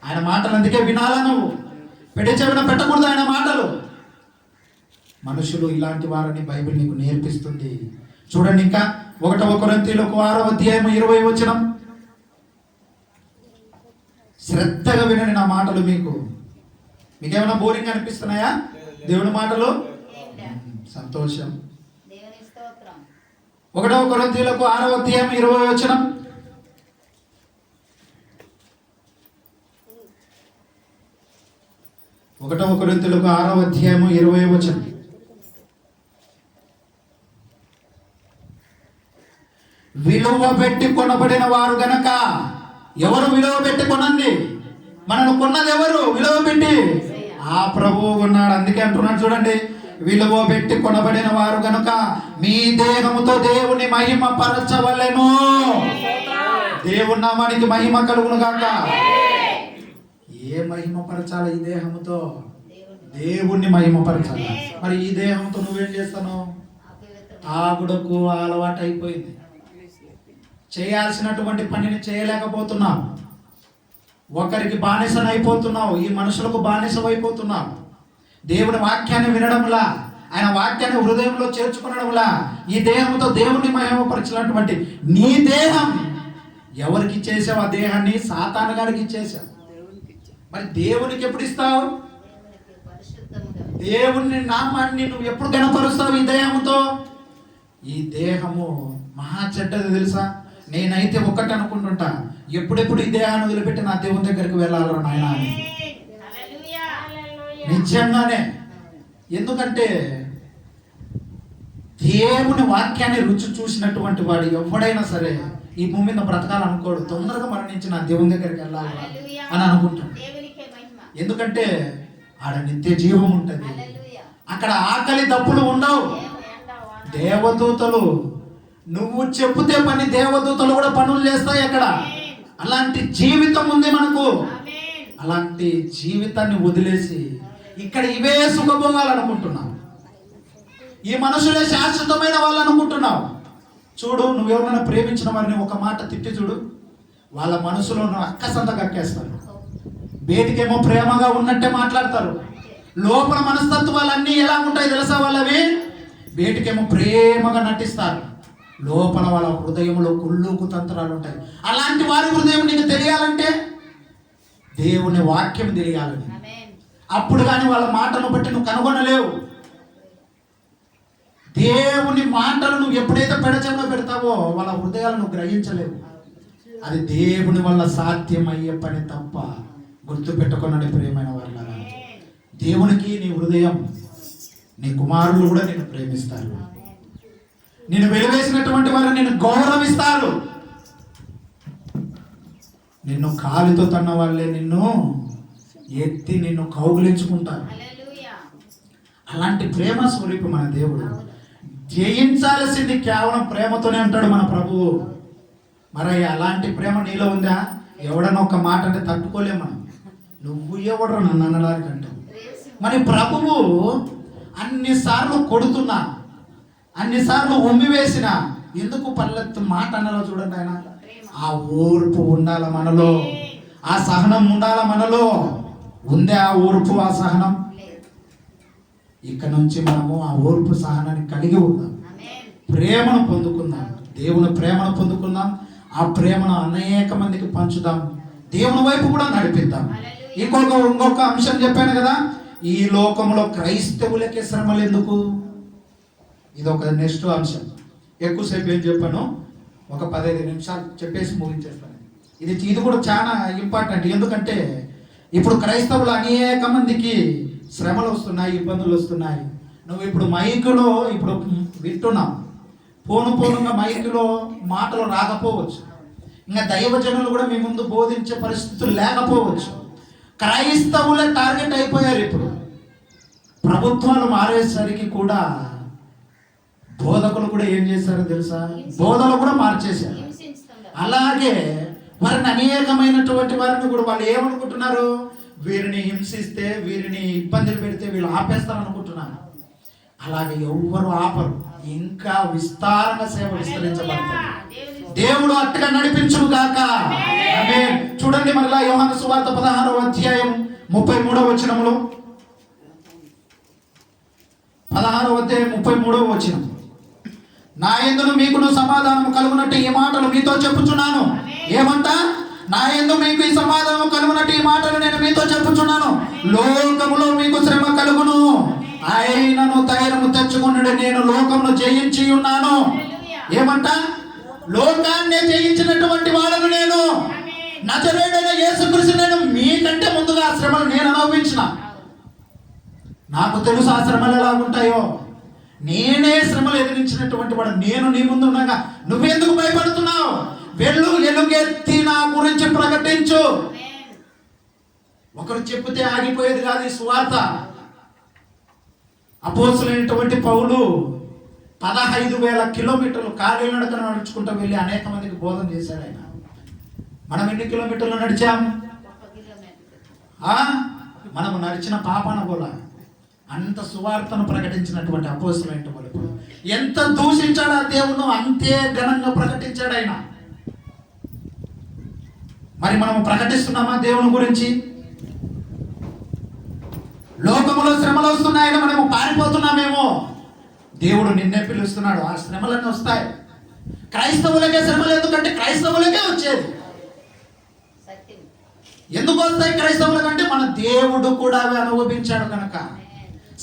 ఆయన మాటలు అందుకే వినాలా నువ్వు, పెట్టి చెవిన పెట్టకూడదు ఆయన మాటలు. మనుషులు ఇలాంటి వారని బైబిల్ నీకు నేర్పిస్తుంది. చూడండి ఇంకా 1 కొరింథీయులకు 6వ అధ్యాయం 20వ వచనం. శ్రద్ధగా వినండి నా మాటలు. మీకేమైనా బోరింగ్ అనిపిస్తున్నాయా దేవుని మాటలు? సంతోషం. 1 కొరింథీయులకు 6వ అధ్యాయం 20వ వచనం. ఒకటవ కొరింథీయులకు 6వ అధ్యాయము 20వ వచనం. విలువ పెట్టి కొనబడిన వారు గనక. ఎవరు విలువ పెట్టి కొనండి? మనను కొన్నది ఎవరు? విలువ పెట్టి ఆ ప్రభువు ఉన్నాడు. అందుకే అంటున్నాడు చూడండి, విలువ పెట్టి కొనబడిన వారు గనుక మీ దేహముతో దేవుని మహిమ పరచవలెను. దేవుని నామానికి మహిమ కలుగును గాక. ఏ మహిమ పరచాలి? ఈ దేహముతో దేవుణ్ణి మహిమ పరచాలి. మరి ఈ దేహంతో నువ్వేం చేస్తాను? తాగుడుకు అలవాటు అయిపోయింది, చేయాల్సినటువంటి పనిని చేయలేకపోతున్నావు, ఒకరికి బానిసనైపోతున్నావు, ఈ మనుషులకు బానిసమైపోతున్నావు. దేవుని వాక్యాన్ని వినడంలా, ఆయన వాక్యాన్ని హృదయంలో చేర్చుకునడంలా ఈ దేహంతో దేవుని మహిమపరిచినటువంటి నీ దేహం ఎవరికి ఇచ్చేసావు? ఆ దేహాన్ని సాతాను గారికి ఇచ్చేసావు. మరి దేవునికి ఎప్పుడు ఇస్తావు? దేవుని నామాన్ని నువ్వు ఎప్పుడు కనపరుస్తావు? ఈ దేహంతో. ఈ దేహము మహా చెడ్డది తెలుసా? నేనైతే ఒక్కటి అనుకుంటుంటా, ఎప్పుడెప్పుడు ఈ దేహాన్ని వదిలిపెట్టి నా దేవుని దగ్గరికి వెళ్ళాలరా నాయన అని. నిజంగానే. ఎందుకంటే దేవుని వాక్యాన్ని రుచి చూసినటువంటి వాడు ఎవడైనా సరే ఈ భూమి మీద బ్రతకాలనుకోడు. తొందరగా మరణించి నా దేవుని దగ్గరికి వెళ్ళాలి అని అనుకుంటాడు. ఎందుకంటే ఆడ నిత్య జీవం ఉంటుంది, అక్కడ ఆకలి దప్పులు ఉండవు. దేవదూతలు నువ్వు చెప్పుతే పని, దేవదూతలు కూడా పనులు చేస్తాయి అక్కడ. అలాంటి జీవితం ఉంది మనకు. అలాంటి జీవితాన్ని వదిలేసి ఇక్కడ ఇవే సుఖభోగాలు అనుకుంటున్నావు, ఈ మనుషులే శాశ్వతమైన వాళ్ళు అనుకుంటున్నావు. చూడు, నువ్వెవరైనా ప్రేమించిన వారిని ఒక మాట తిట్టి చూడు, వాళ్ళ మనసులో అక్కసంత కక్కేస్తారు. బయటికేమో ప్రేమగా ఉన్నట్టే మాట్లాడతారు, లోపల మనస్తత్వాలన్నీ ఎలా ఉంటాయి తెలుసా వాళ్ళవి? బయటికేమో ప్రేమగా నటిస్తారు, లోపల వాళ్ళ హృదయంలో కుళ్ళుకు తంత్రాలు ఉంటాయి. అలాంటి వారి హృదయం నీకు తెలియాలంటే దేవుని వాక్యం తెలియాలని. అప్పుడు కానీ వాళ్ళ మాటను బట్టి నువ్వు కనుగొనలేవు. దేవుని మాటలు నువ్వు ఎప్పుడైతే పెడచెవిలో పెడతావో వాళ్ళ హృదయాలు నువ్వు గ్రహించలేవు. అది దేవుని వల్ల సాధ్యమయ్యే పని తప్ప. గుర్తు పెట్టుకున్నది ప్రియమైన వాళ్ళారా, దేవునికి నీ హృదయం, నీ కుమారులు కూడా నిన్ను ప్రేమిస్తారు, నిన్ను వెలివేసినటువంటి వారు నిన్ను గౌరవిస్తారు. నిన్ను కాలితో తన్న వాళ్ళే నిన్ను ఎత్తి నిన్ను కౌగిలించుకుంటారు. అలాంటి ప్రేమ స్వరూపి మన దేవుడు. జయించాల్సింది కేవలం ప్రేమతోనే అంటాడు మన ప్రభువు. మరి అలాంటి ప్రేమ నీలో ఉందా? ఎవడన్నా ఒక మాట అంటే తట్టుకోలేం మనం. నువ్వు ఎవడు నన్ను అనడానికి అంటావు. మరి ప్రభువు అన్నిసార్లు కొడుతున్నా, అన్నిసార్లు ఉమ్మివేసిన ఎందుకు పల్లెత్తు మాట అన్నలో చూడండి ఆయన. ఆ ఓర్పు ఉండాల మనలో, ఆ సహనం ఉండాల మనలో. ఉందే ఆ ఓర్పు, ఆ సహనం? ఇక నుంచి మనము ఆ ఓర్పు సహనాన్ని కలిగి ఉందాం. ప్రేమను పొందుకుందాం, దేవుని ప్రేమను పొందుకుందాం. ఆ ప్రేమను అనేక మందికి పంచుదాం, దేవుని వైపు కూడా నడిపిద్దాం. ఇంకొక అంశం చెప్పాను కదా, ఈ లోకంలో క్రైస్తవులకే శ్రమలు ఎందుకు? ఇది ఒక నెక్స్ట్ అంశం. ఎక్కువసేపు ఏం చెప్పాను, ఒక 15 నిమిషాలు చెప్పేసి ముగించేస్తాను. ఇది కూడా చాలా ఇంపార్టెంట్. ఎందుకంటే ఇప్పుడు క్రైస్తవులు అనేక మందికి శ్రమలు వస్తున్నాయి, ఇబ్బందులు వస్తున్నాయి. నువ్వు ఇప్పుడు మైకులో ఇప్పుడు వింటున్నావు, పోనుగా మైకులో మాటలు రాకపోవచ్చు, ఇంకా దైవజనులు కూడా మీ ముందు బోధించే పరిస్థితులు లేకపోవచ్చు. క్రైస్తవులే టార్గెట్ అయిపోయారు. ఇప్పుడు ప్రభుత్వాలు మారేసరికి కూడా బోధకులు కూడా ఏం చేశారో తెలుసా? బోధలు కూడా మార్చేశారు. అలాగే వారిని అనేకమైనటువంటి వారిని కూడా వాళ్ళు ఏమనుకుంటున్నారు, వీరిని హింసిస్తే, వీరిని ఇబ్బందులు పెడితే వీళ్ళు ఆపేస్తారు అనుకుంటున్నారు. అలాగే ఎవ్వరు ఆపరు, ఇంకా విస్తారంగా సేవ విస్తరించబడతారు. దేవుడు అట్టుగా నడిపించును గాక. ఆమేన్. చూడండి మరలా యోహాను సువార్త 16వ అధ్యాయం 33వ వచనంలో, 16వ అధ్యాయం 33వ వచనం, నా యందును మీకును సమాధానం కలుగునట్టు ఈ మాటలు మీతో చెప్పుచున్నాను. ఏమంట? నా యందు మీకు ఈ సమాధానం కలుగునట్టు ఈ మాటలు నేను మీతో చెప్పుచున్నాను. లోకములో మీకు శ్రమ కలుగును, ఆయనను ధైర్యము తెచ్చుకున్నాడు, నేను లోకమును జయించి ఉన్నాను. ఏమంట? లోకాన్ని జయించినటువంటి వాళ్ళను నేను, నజరేయుడైన యేసుక్రీస్తు నేను మీకంటే ముందుగా ఆ శ్రమలు నేను అనుభవించిన. నాకు తెలుసు ఆ శ్రమలు ఎలా ఉంటాయో. నేనే శ్రమలు ఎదిరించినటువంటి వాడు. నేను నీ ముందు ఉండగా నువ్వెందుకు భయపడుతున్నావు? వెళ్ళు, ఎలుగెత్తి నా గురించి ప్రకటించు. ఒకరు చెప్తే ఆగిపోయేది కాదు ఈ సువార్త. అపోస్తలుడైనటువంటి పౌలు 15,000 కిలోమీటర్లు కాలినడకన నడుచుకుంటూ వెళ్ళి అనేక మందికి బోధన చేశాడు ఆయన. మనం ఎన్ని కిలోమీటర్లు నడిచాం? మనము నడిచిన పాపాన కూడా అంత సువార్తను ప్రకటించినటువంటి అపోస్తలుడైనటువంటి పౌలు ఎంత దూషించాడు ఆ దేవుడు, అంతే ఘనంగా ప్రకటించాడు ఆయన. మరి మనము ప్రకటిస్తున్నామా దేవుని గురించి? లోకములో శ్రమలు వస్తున్నాయని మనము పారిపోతున్నామేమో. దేవుడు నిన్నే పిలుస్తున్నాడు, ఆ శ్రమలన్నీ వస్తాయి. క్రైస్తవులకే శ్రమలు ఎందుకంటే క్రైస్తవులకే వచ్చేది. ఎందుకు వస్తాయి క్రైస్తవులకంటే మన దేవుడు కూడా అవి అనుభవించాడు కనుక.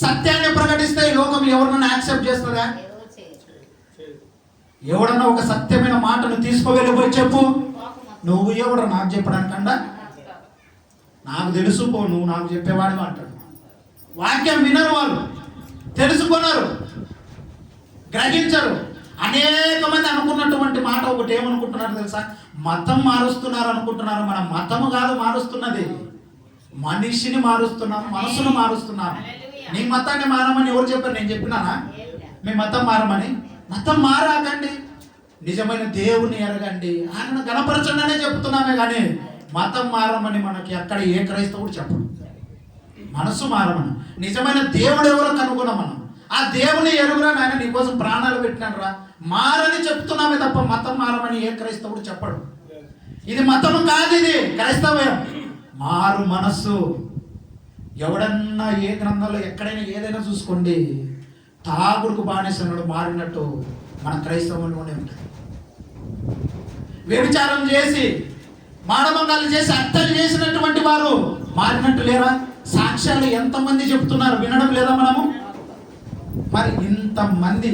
సత్యాన్ని ప్రకటిస్తే ఈ లోకం ఎవరినైనా యాక్సెప్ట్ చేస్తుందా? ఎవడన్నా ఒక సత్యమైన మాటను తీసుకువెళ్ళిపోయి చెప్పు, నువ్వు ఎవడు నాకు చెప్పడానికండా, నాకు తెలుసు పో, నువ్వు నాకు చెప్పేవాడిని అంటాడు. వాక్యం వినరు వాళ్ళు, తెలుసుకున్నారు, గ్రహించరు. అనేక మంది అనుకున్నటువంటి మాట ఒకటి ఏమనుకుంటున్నారు తెలుసా? మతం మారుస్తున్నారు అనుకుంటున్నారు. మన మతము కాదు మారుస్తున్నది, మనిషిని మారుస్తున్నాం, మనసును మారుస్తున్నాం. నీ మతాన్ని మారమని ఎవరు చెప్పారు? నేను చెప్పినానా మీ మతం మారమని? మతం మారాకండి, నిజమైన దేవుని ఎరగండి, ఆయనను గణపరచండి అనే చెప్తున్నామే కానీ మతం మారమని మనకి అక్కడ ఏ క్రైస్తవుడు చెప్పడు. మనసు మారమని, నిజమైన దేవుడు ఎవరో కనుగొన్నాం మనం. ఆ దేవుని ఎరుగురా నాయన నీకోసం ప్రాణాలు పెట్టినాడు రా, మారని చెప్తున్నామే తప్ప మతం మారమని ఏ క్రైస్తవుడు చెప్పడు. ఇది మతం కాదు, ఇది క్రైస్తవ్యం. మారు మనస్సు. ఎవడన్నా ఏ గ్రంథంలో ఎక్కడైనా ఏదైనా చూసుకోండి, తాగుడుకు బానిసనుడు మారినట్టు మన క్రైస్తవంలోనే ఉంటుంది. వ్యభిచారం చేసి, మానభంగాలు చేసి, హత్యలు చేసినటువంటి వారు మారినట్టు లేరా? సాక్ష్యాలు ఎంతమంది చెప్తున్నారు, వినడం లేదా మనము? మరి ఇంతమంది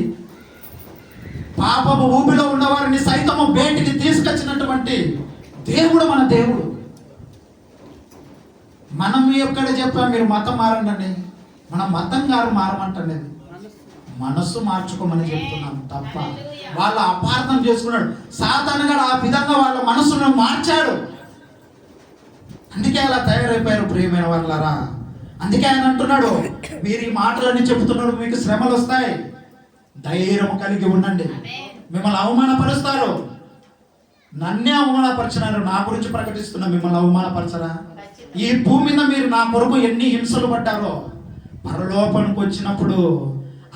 పాపము ఊపిలో ఉన్నవారిని సైతము బయటికి తీసుకొచ్చినటువంటి దేవుడు మన దేవుడు. మనం ఎక్కడ చెప్పాం మీరు మతం మారండి అని? మన మతం గారు మారమంటలేదు, మనస్సు మార్చుకోమని చెప్తున్నాం తప్ప. వాళ్ళ అపార్థం చేసుకున్నాడు సాతాను గాడు, ఆ విధంగా వాళ్ళ మనస్సును మార్చాడు. అందుకే అలా తయారైపోయారు ప్రియమైన వాళ్ళారా. అందుకే ఆయన అంటున్నాడు, మీరు ఈ మాటలన్నీ చెప్తున్నారు, మీకు శ్రమలు వస్తాయి, ధైర్యం కలిగి ఉండండి. మిమ్మల్ని అవమానపరుస్తారు. నన్నే అవమానపరిచినారు, నా గురించి ప్రకటిస్తున్నా, మిమ్మల్ని అవమానపరచరా? ఈ భూమి మీద మీరు నా కొరకు ఎన్ని హింసలు పడ్డారో, పరలోకానికి వచ్చినప్పుడు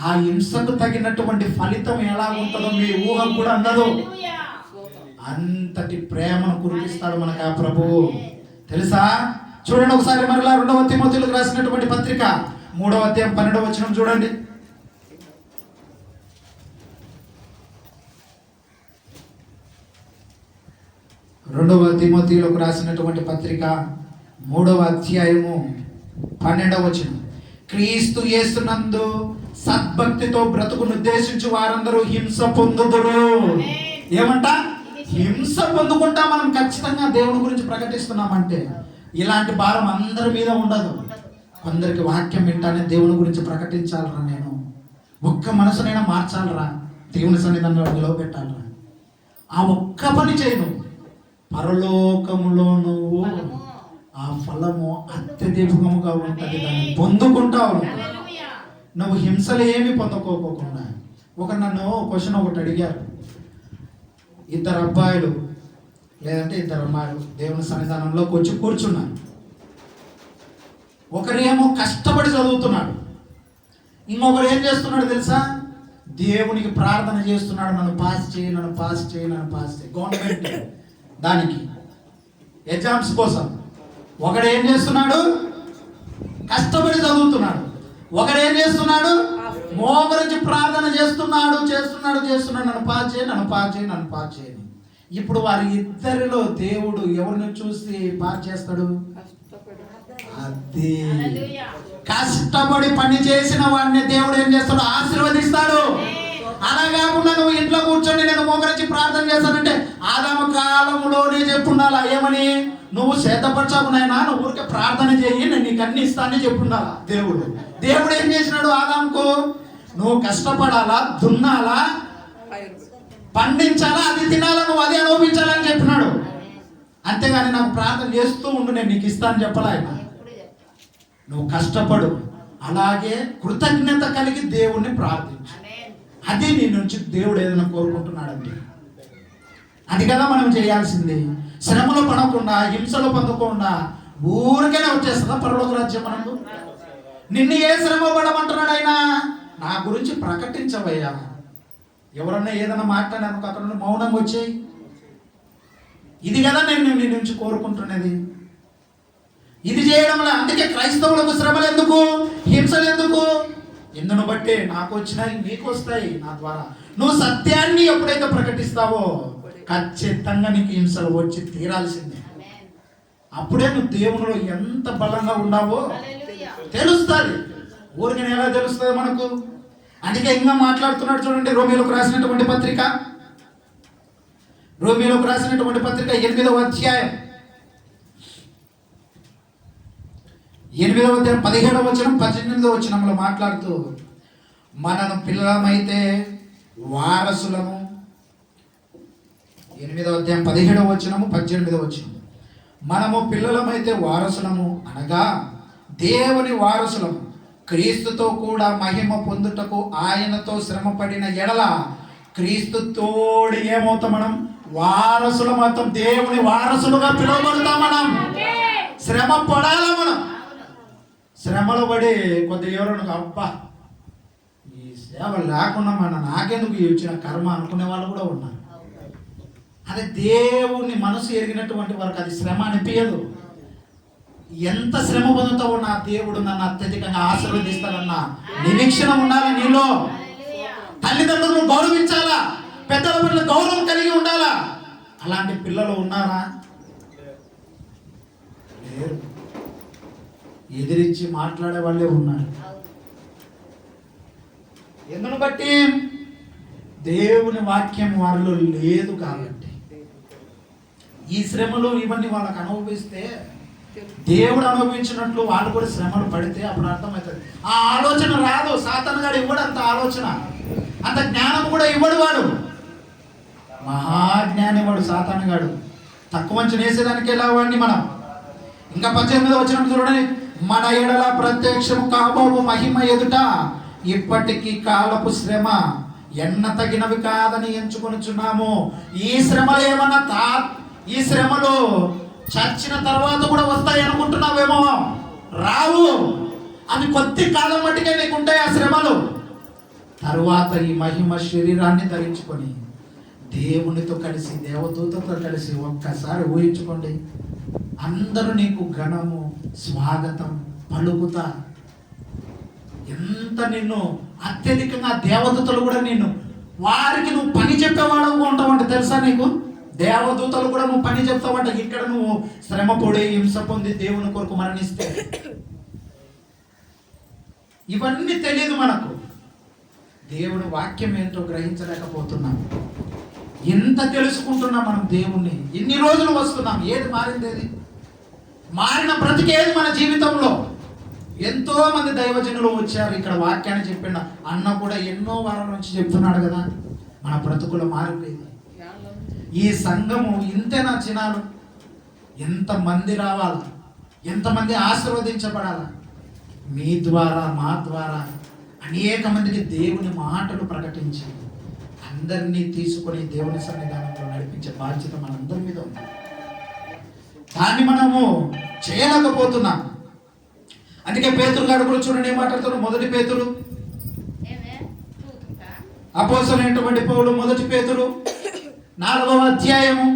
ఆ హింసకు తగినటువంటి ఫలితం ఎలా ఉంటుందో మీ ఊహ కూడా అందదు. అంతటి ప్రేమను కురిపిస్తాడు మనకు ఆ ప్రభువు, తెలుసా? చూడండి ఒకసారి మరలా 2వ తిమోతిలకు రాసినటువంటి పత్రిక 3వ అధ్యాయం 12వ వచనం చూడండి. 2వ తిమోతిలకు రాసినటువంటి పత్రిక 3వ అధ్యాయము 12వ వచనం. క్రీస్తు యేసునందు సద్భక్తితో బ్రతుకును ఉద్దేశించి వారందరూ హింస పొందుదురు. ఏమంట? హింస పొందుకుంటా మనం ఖచ్చితంగా దేవుని గురించి ప్రకటిస్తున్నామంటే ఇలాంటి భారం అందరి మీద ఉండదు. కొందరికి వాక్యం వింటానే దేవుని గురించి ప్రకటించాలరా, నేను ఒక్క మనసునైనా మార్చాలరా, దేవుని సన్నిధానంలో నిలవబెట్టాలరా, ఆ ఒక్క పని చేయను, పరలోకములో నువ్వు ఆ ఫలము అత్యధికముగా ఉంటుంది, దాన్ని పొందుకుంటావు. నువ్వు హింసలు ఏమి పొందుకోకుండా. నన్ను క్వశ్చన్ ఒకటి అడిగారు. 2 అబ్బాయిలు లేదంటే 2 అమ్మాయిలు దేవుని సన్నిధానంలోకి వచ్చి కూర్చున్నారు. ఒకరేమో కష్టపడి చదువుతున్నాడు, ఇంకొకరు ఏం చేస్తున్నాడు తెలుసా? దేవునికి ప్రార్థన చేస్తున్నాడు, నన్ను పాస్ చేయి, నన్ను పాస్ చేయి, నన్ను పాస్ చేయి. గవర్నమెంట్ దానికి ఎగ్జామ్స్ కోసం ఒకడు ఏం చేస్తున్నాడు? కష్టపడి చదువుతున్నాడు. ఒకడు ఏం చేస్తున్నాడు? మోకరించి ప్రార్థన చేస్తున్నాడు, నన్ను పాస్ చేయి, నన్ను పాస్ చేయి, నన్ను పాస్ చేయి. ఇప్పుడు వారి ఇద్దరిలో దేవుడు ఎవరిని చూసి పాస్ చేస్తాడు? అది కష్టపడి పని చేసిన వాడిని దేవుడు ఏం చేస్తాడు? ఆశీర్వదిస్తాడు. అలా కాకుండా నువ్వు ఇంట్లో కూర్చొని నేను మోకరించి ప్రార్థన చేస్తానంటే ఆదాము కాలంలోనే చెప్పుండాలా. ఏమని? నువ్వు సేతపరచకునైనా నువ్వు ఊరికే ప్రార్థన చేయి, నేను నీకు అన్ని ఇస్తానని చెప్పుండాలా. దేవుడు ఏం చేసినాడు? ఆదాముకు నువ్వు కష్టపడాలా, దున్నాలా, పండించాలా, అది తినాలా, నువ్వు అది అనుభవించాలని చెప్పినాడు. అంతేగాని నాకు ప్రార్థన చేస్తూ ఉండు, నేను నీకు ఇస్తాను చెప్పాలా ఆయన. నువ్వు కష్టపడు, అలాగే కృతజ్ఞత కలిగి దేవుణ్ణి ప్రార్థించు. అది నీ నుంచి దేవుడు ఏదైనా కోరుకుంటున్నాడంటే అది కదా మనం చేయాల్సింది. శ్రమలో పడకుండా, హింసలో పొందకుండా ఊరికేనే వచ్చేస్తుందా పరలోక రాజ్యం మనకు? నిన్ను ఏ శ్రమ పడమంటున్నాడు ఆయన? నా గురించి ప్రకటించవయ్యా. ఎవరన్నా ఏదైనా మాట్లాడాను అక్కడ నుండి మౌనంగా వచ్చేయి. ఇది కదా నేను నీ నుంచి కోరుకుంటున్నది. ఇది చేయడంలో అందుకే క్రైస్తవులకు శ్రమలు ఎందుకు, హింసలు ఎందుకు? ఎందును బట్టి నాకు వచ్చినాయి, నీకు వస్తాయి నా ద్వారా. నువ్వు సత్యాన్ని ఎప్పుడైతే ప్రకటిస్తావో ఖచ్చితంగా నీకు హింసలు వచ్చి తీరాల్సిందే. అప్పుడే నువ్వు దేవునిలో ఎంత బలంగా ఉన్నావో తెలుస్తుంది. ఊరికి ఎలా తెలుస్తుంది మనకు? అందుకే ఇంకా మాట్లాడుతున్నాడు చూడండి. రోమీలకు రాసినటువంటి పత్రిక 8వ అధ్యాయం 17వ వచనం 18వ వచనంలో మాట్లాడుతూ మనను పిల్లలమైతే వారసులము. 8వ అధ్యాయం 17వ వచనము 18వ వచనం. మనము పిల్లలమైతే వారసులము అనగా దేవుని వారసులము, క్రీస్తుతో కూడా మహిమ పొందుటకు ఆయనతో శ్రమ పడిన ఎడల క్రీస్తు తోడు ఏమవుతాం? మనం వారసులు. మొత్తం దేవుని వారసులుగా పిలువబడతాం. మనం శ్రమ పడాల. మనం శ్రమలు పడి కొద్దిగా ఎవరైనా అబ్బా ఈ సేవ లేకుండా నాకెందుకు వచ్చిన కర్మ అనుకునే వాళ్ళు కూడా ఉన్నారు. అదే దేవుని మనసు ఎరిగినటువంటి వారికి అది శ్రమ అనిపించదు. ఎంత శ్రమ పొందుతావో నా దేవుడు నన్ను అత్యధికంగా ఆశీర్వదిస్తానన్న నిరీక్షణ ఉండాలా నీలో. తల్లిదండ్రులను గౌరవించాలా, పెద్దల పట్ల గౌరవం కలిగి ఉండాలా. అలాంటి పిల్లలు ఉన్నారా? లేరు. ఎదిరించి మాట్లాడే వాళ్ళే ఉన్నారు. ఎందును బట్టి? దేవుని వాక్యం వారిలో లేదు కాబట్టి. ఈ శ్రమలు ఇవన్నీ వాళ్ళకి అనుభవిస్తే, దేవుడు అనుభవించినట్లు వాళ్ళు కూడా శ్రమలు పడితే అప్పుడు అర్థమవుతుంది. ఆ ఆలోచన రాదు. సాతాను గాడు ఇవ్వడు అంత ఆలోచన, అంత జ్ఞానం కూడా ఇవ్వడు. వాడు మహాజ్ఞాని వాడు సాతాను గాడు. తక్కువ మంచి వేసేదానికి ఎలా వాడిని మనం. ఇంకా 18వ వచనం చూడండి. మన ఎడల ప్రత్యక్షము కాబోవు మహిమ ఎదుట ఇప్పటికీ కాలపు శ్రమ ఎన్న తగినవి కాదని ఎంచుకొనుచున్నాము. ఈ శ్రమలు ఏమన్నా ఈ శ్రమలు చచ్చిన తర్వాత కూడా వస్తాయి అనుకుంటున్నావేమో. రావు. అవి కొద్ది కాలం మట్టుకే నీకు ఉంటాయి ఆ శ్రమలు. తరువాత ఈ మహిమ శరీరాన్ని ధరించుకొని దేవునితో కలిసి, దేవదూతతో కలిసి ఒక్కసారి ఊహించుకోండి, అందరూ నీకు ఘనము స్వాగతం పలుకుతా. ఎంత నిన్ను అత్యధికంగా దేవదూతలు కూడా నిన్ను, వారికి నువ్వు పని చెప్పేవాడు ఉంటావంటే తెలుసా నీకు? దేవదూతలు కూడా నువ్వు పని చెప్తావంట. ఇక్కడ నువ్వు శ్రమ పొడి, హింస పొంది దేవుని కొరకు మరణిస్తే. ఇవన్నీ తెలియదు మనకు. దేవుని వాక్యం ఏంటో గ్రహించలేకపోతున్నాం. ఎంత తెలుసుకుంటున్నాం మనం దేవుణ్ణి. ఎన్ని రోజులు వస్తున్నాం, ఏది మారింది? ఏది మారిన బ్రతికేది మన జీవితంలో? ఎంతో మంది దైవజనులు వచ్చారు ఇక్కడ వాక్యాన్ని చెప్పిన అన్న కూడా ఎన్నో వారాల నుంచి చెప్తున్నాడు కదా. మన బ్రతుకులు మారిపోయింది. ఈ సంఘము ఇంతేనా చిన్నాలు? ఎంతమంది రావాలి, ఎంతమంది ఆశీర్వదించబడాలి. మీ ద్వారా, మా ద్వారా అనేక మందికి దేవుని మాటలు ప్రకటించి అందరినీ తీసుకొని దేవుని సన్నిధానంలో నడిపించే బాధ్యత మనందరి మీద ఉంది. దాన్ని మనము చేయలేకపోతున్నాం. అందుకే పేతురు గారు కూడా చూడండి ఏం మాట్లాడుతున్నారు. మొదటి పేతురు, అపోస్తలుడైనటువంటి పౌలు మొదటి పేతురు 4వ అధ్యాయము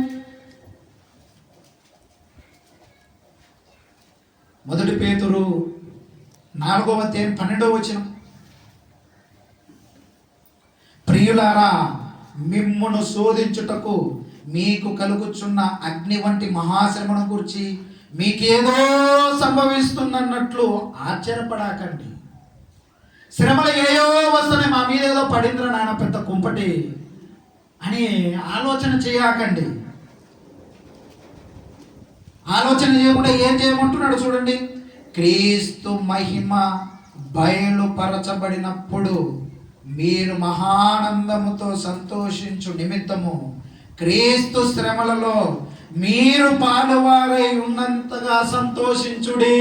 మొదటి పేతురు 4వ అధ్యాయం 12వ వచనం. ప్రియులారా, మిమ్మును శోధించుటకు మీకు కలుగుచున్న అగ్ని వంటి మహాశ్రమను గురించి మీకేదో సంభవిస్తున్నట్లు ఆశ్చర్యపడాకండి. శ్రమలు ఏయో వస్తున్నాయి, మా మీద ఏదో పడిందిరా నాయన పెద్ద కుంపటి అని ఆలోచన చేయకండి. ఆలోచన చేయకుండా ఏం చేయమంటున్నాడు చూడండి. క్రీస్తు మహిమ బయలుపరచబడినప్పుడు మీరు మహానందముతో సంతోషించు నిమిత్తము క్రీస్తు శ్రమలలో మీరు పాలువారై ఉన్నంతగా సంతోషించుడి.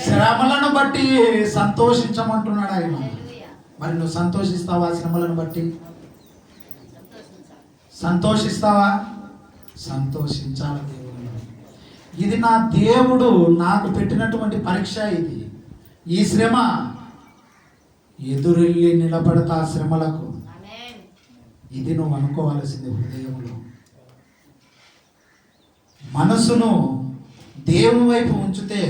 శ్రమలను బట్టి సంతోషించమంటున్నాడు ఆయన. మరి నువ్వు సంతోషిస్తావా? శ్రమలను బట్టి సంతోషిస్తావా? సంతోషించాలి దేవుడు. ఇది నా దేవుడు నాకు పెట్టినటువంటి పరీక్ష. ఇది ఈ శ్రమ ఎదురెళ్ళి నిలబడతా శ్రమలకు. ఇది నువ్వు అనుకోవాల్సింది హృదయంలో. మనసును దేవుని వైపు ఉంచితే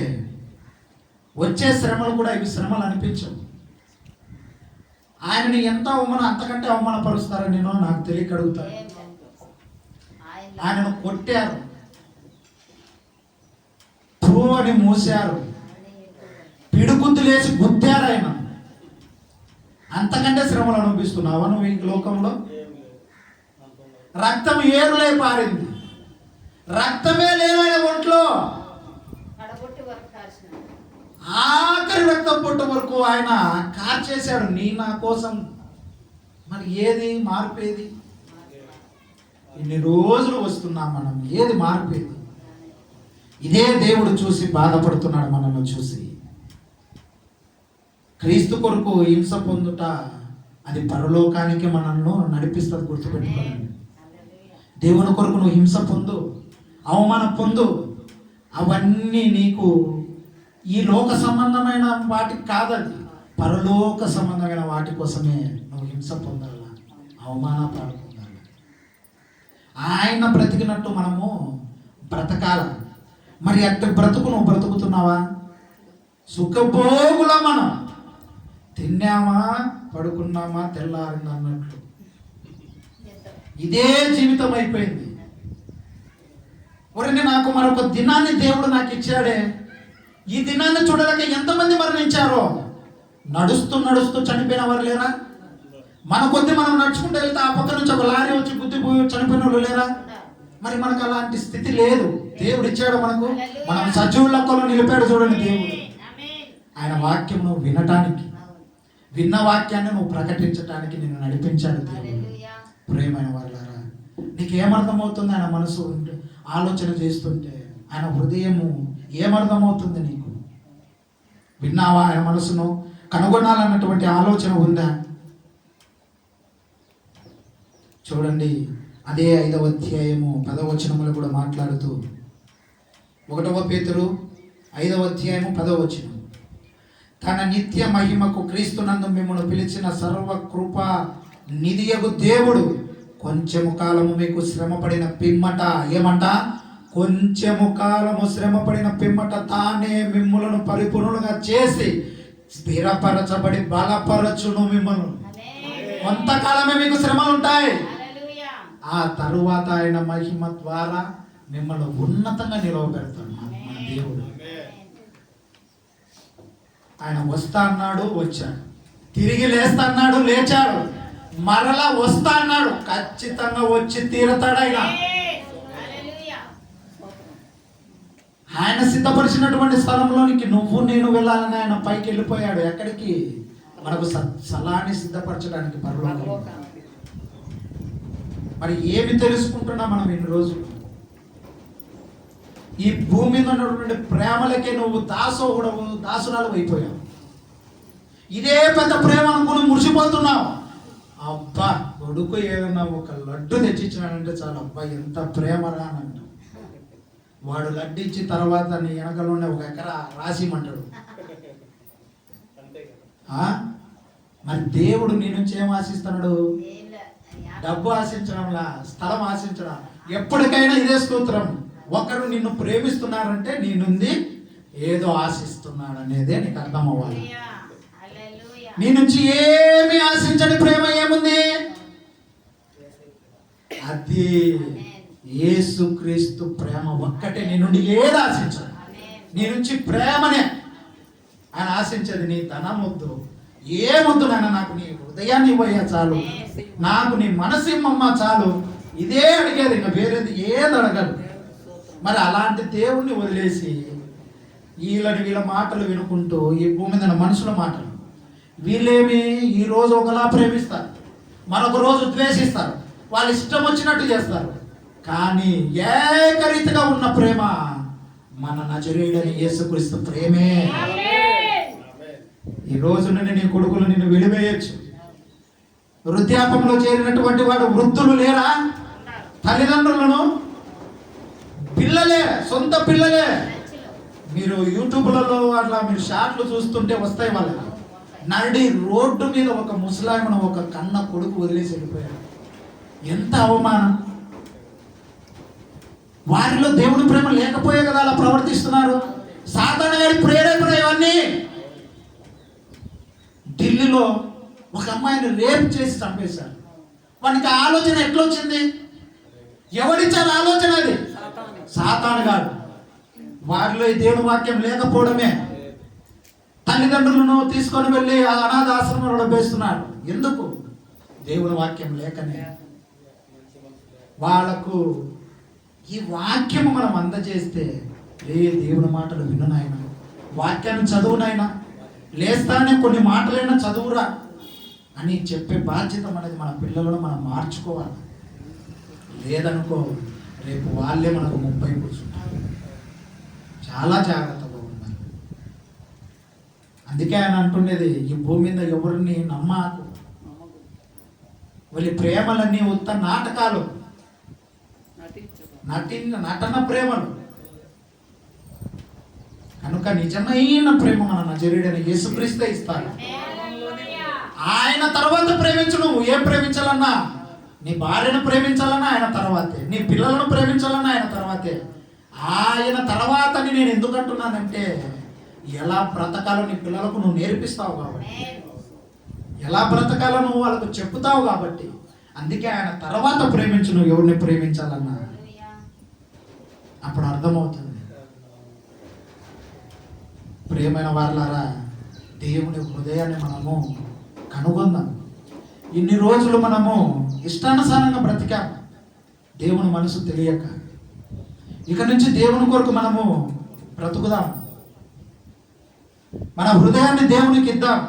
వచ్చే శ్రమలు కూడా ఇవి శ్రమలు అనిపించవు. ఆయనని ఎంత అంతకంటే అవమానపరుస్తారని నేను నాకు తెలియక అడుగుతాను. ఆయనను కొట్టారు, పూ అని మూసారు, పిడుగుద్దులేసి గుద్దారు. ఆయన అంతకంటే శ్రమలు అనుభవిస్తున్నావా నువ్వు ఈ లోకంలో? రక్తం ఏరులై పారింది, రక్తమే లేదు ఆయన ఒంట్లో. ఆఖరి రక్తం పొట్టు వరకు ఆయన కార్చేశాడు నీ నా కోసం. మరి ఏది మార్పేది? ఇన్ని రోజులు వస్తున్నాం మనం, ఏది మార్పేది? ఇదే దేవుడు చూసి బాధపడుతున్నాడు మనల్ని చూసి. క్రీస్తు కొరకు హింస పొందుట అది పరలోకానికి మనల్ని నడిపిస్తుంది. గుర్తుపెట్టుకోండి. దేవుని కొరకు నువ్వు హింస పొందు, అవమానం పొందు, అవన్నీ నీకు ఈ లోక సంబంధమైన వాటికి కాదది, పరలోక సంబంధమైన వాటి కోసమే నువ్వు హింస పొందాల, అవమానపాలు పొందాలి. ఆయన బ్రతికినట్టు మనము బ్రతకాల. మరి అట్టి బ్రతుకు నువ్వు బ్రతుకుతున్నావా? సుఖభోగుల మనం తిన్నామా, పడుకున్నామా, తెల్లారింది అన్నట్లు ఇదే జీవితం అయిపోయింది. ఒరేని నాకు మరొక దినాన్ని దేవుడు నాకు ఇచ్చాడే. ఈ దినాన్ని చూడలేక ఎంతమంది మరణించారో. నడుస్తూ నడుస్తూ చనిపోయిన వారు లేరా? మన కొద్ది మనం నడుచుకుంటూ వెళ్తే ఆ పక్క నుంచి ఒక లారీ వచ్చి గుద్దిపోయి చనిపోయిన వాళ్ళు లేరా? మరి మనకు అలాంటి స్థితి లేదు. దేవుడు ఇచ్చాడు మనకు. మనం సజీవుల లెక్కలో నిలిపాడు చూడండి దేవుడు. ఆయన వాక్యం వినటానికి, విన్న వాక్యాన్ని నువ్వు ప్రకటించడానికి నిన్ను నడిపించాడు దేవుడు. ప్రేమైన వారులారా, నీకేమర్థమవుతుంది ఆయన మనసు ఆలోచన చేస్తుంటే? ఆయన హృదయము ఏమర్థమవుతుంది నీకు? విన్నావా? ఆయన మనసును కనుగొనాలన్నటువంటి ఆలోచన ఉందా? చూడండి, అదే 5వ అధ్యాయము 10వ వచనములో కూడా మాట్లాడుతూ, 1 పేతురు 5వ అధ్యాయము 10వ వచనం, తన నిత్య మహిమకు క్రీస్తునందు మిమ్మల్ని పిలిచిన సర్వ కృప నిధియగు దేవుడు కొంచెము కాలము మీకు శ్రమపడిన పిమ్మట, ఏమంట, కొంచెము కాలము శ్రమపడిన పిమ్మట తానే మిమ్ములను పరిపూర్ణులుగా చేసి స్థిరపరచబడి బలపరచును మిమ్మల్ని. కొంతకాలమే మీకు శ్రమలు ఉంటాయి, ఆ తరువాత ఆయన మహిమ ద్వారా మిమ్మల్ని ఉన్నతంగా నిలవబెడతాడు మన దేవుడు. ఆయన వస్తా అన్నాడు, వచ్చాడు. తిరిగి లేస్తా అన్నాడు, లేచాడు. మరలా వస్తా అన్నాడు, ఖచ్చితంగా వచ్చి తీరతాడు. ఆయన సిద్ధపరిచినటువంటి స్థలంలోనికి నువ్వు నేను వెళ్ళాలని ఆయన పైకి వెళ్ళిపోయాడు. ఎక్కడికి? మనకు స్థలాన్ని సిద్ధపరచడానికి, పరలోకం. మరి ఏమి తెలుసుకుంటున్నా మనం ఇన్ని రోజులు? ఈ భూమి మీద ఉన్నటువంటి ప్రేమలకే నువ్వు దాసురాలు అయిపోయావు. ఇదే పెద్ద ప్రేమ అనుకుని మురిసిపోతున్నావు. అబ్బా, కొడుకు ఏదన్నా ఒక లడ్డు తెచ్చిచ్చినాడంటే చాలు, అబ్బా ఎంత ప్రేమ రా అని అంటావు. వాడు లడ్డు ఇచ్చిన తర్వాత నీ వెనకలోనే 1 ఎకరా రాసిమంటాడు. మరి దేవుడు నీ నుంచి ఏం ఆశిస్తున్నాడు? డబ్బు ఆశించడంలా, స్థలం ఆశించడం. ఎప్పటికైనా ఇదే స్తోత్రం, ఒకరు నిన్ను ప్రేమిస్తున్నారంటే నీ నుండి ఏదో ఆశిస్తున్నాడు అనేదే నీకు అర్థం అవ్వాలి. నీ నుంచి ఏమి ఆశించని ప్రేమ ఏముంది? అది యేసుక్రీస్తు ప్రేమ ఒక్కటే. నీ నుండి ఏది ఆశించదు. నీ నుంచి ప్రేమనే ఆయన ఆశించేది. నీ ధనం వద్దు, ఏమొద్దు నాన్న, నాకు నీ హృదయాన్ని ఇవ్వయ్యా చాలు, నాకు నీ మనసు ఇమ్మమ్మా చాలు, ఇదే అడిగేది, ఇంకా వేరేది ఏది అడగదు. మరి అలాంటి దేవుణ్ణి వదిలేసి వీళ్ళ మాటలు వినుకుంటూ, ఈ భూమి మీద మనుషుల మాటలు, వీళ్ళేమి ఈరోజు ఒకలా ప్రేమిస్తారు, మరొక రోజు ద్వేషిస్తారు, వాళ్ళు ఇష్టం వచ్చినట్టు చేస్తారు. కానీ ఏకరీతిగా ఉన్న ప్రేమ మన నజరేయుడైన యేసుక్రీస్తు ప్రేమే. ఈ రోజు నుండి నీ కొడుకులు నిన్ను వెలివేయచ్చు. వృద్ధాపంలో చేరినటువంటి వాడు వృద్ధులు లేరా? తల్లిదండ్రులను, పిల్లలే, సొంత పిల్లలే. మీరు యూట్యూబ్లలో అట్లా మీరు షార్ట్లు చూస్తుంటే వస్తాయి. వాళ్ళ నడి రోడ్డు మీద ఒక ముసలాయమను ఒక కన్న కొడుకు వదిలేసి వెళ్ళిపోయాడు. ఎంత అవమానం! వారిలో దేవుని ప్రేమ లేకపోయే కదా అలా ప్రవర్తిస్తున్నారు. సాతాను గారి ప్రేరేపణ ఇవన్నీ. ఢిల్లీలో ఒక అమ్మాయిని రేప్ చేసి చంపేశారు. వానికి ఆలోచన ఎట్లొచ్చింది? ఎవరిచ్చారు ఆలోచన? అది సాతాను గారు. వారిలో ఈ దేవుని వాక్యం లేకపోవడమే. తల్లిదండ్రులను తీసుకొని వెళ్ళి ఆ అనాథ ఆశ్రమంలో వేస్తున్నారు. ఎందుకు? దేవుని వాక్యం లేకనే. వాళ్ళకు ఈ వాక్యము మనం అందజేస్తే, దేవుని మాటలు విను నాయన, వాక్యాన్ని చదువు నాయన, లేస్తానే కొన్ని మాటలైనా చదువురా అని చెప్పే బాధ్యత మనది. మన పిల్లలను మనం మార్చుకోవాలి. లేదనుకో రేపు వాళ్ళే మనకు 30 కూర్చుంటారు. చాలా జాగ్రత్తగా ఉండాలి. అందుకే ఆయన అంటుండేది, ఈ భూమి మీద ఎవరిని నమ్మకు, వాళ్ళ ప్రేమలన్నీ ఉత్త నాటకాలు, నటన ప్రేమలు. కనుక నిజమైన ప్రేమ మన నజరేయుడైన యేసుక్రీస్తే ఇస్తాడు. ఆయన తర్వాత ప్రేమించు. నువ్వు ఏం ప్రేమించాలన్నా, నీ భార్యను ప్రేమించాలన్నా ఆయన తర్వాతే, నీ పిల్లలను ప్రేమించాలన్నా ఆయన తర్వాతే. ఆయన తర్వాతని నేను ఎందుకు అంటున్నానంటే, ఎలా బ్రతకాలో నీ పిల్లలకు నువ్వు నేర్పిస్తావు కాబట్టి, ఎలా బ్రతకాలో నువ్వు వాళ్ళకు చెప్తావు కాబట్టి. అందుకే ఆయన తర్వాత ప్రేమించు. నువ్వు ఎవరిని ప్రేమించాలన్నా అప్పుడు అర్థమవుతుంది. ప్రియమైన వారలారా, దేవుని హృదయాన్ని మనము కనుగొందాం. ఇన్ని రోజులు మనము ఇష్టానుసారంగా బ్రతికాం, దేవుని మనసు తెలియక. ఇక నుంచి దేవుని కొరకు మనము బ్రతుకుదాం. మన హృదయాన్ని దేవునికి ఇద్దాం.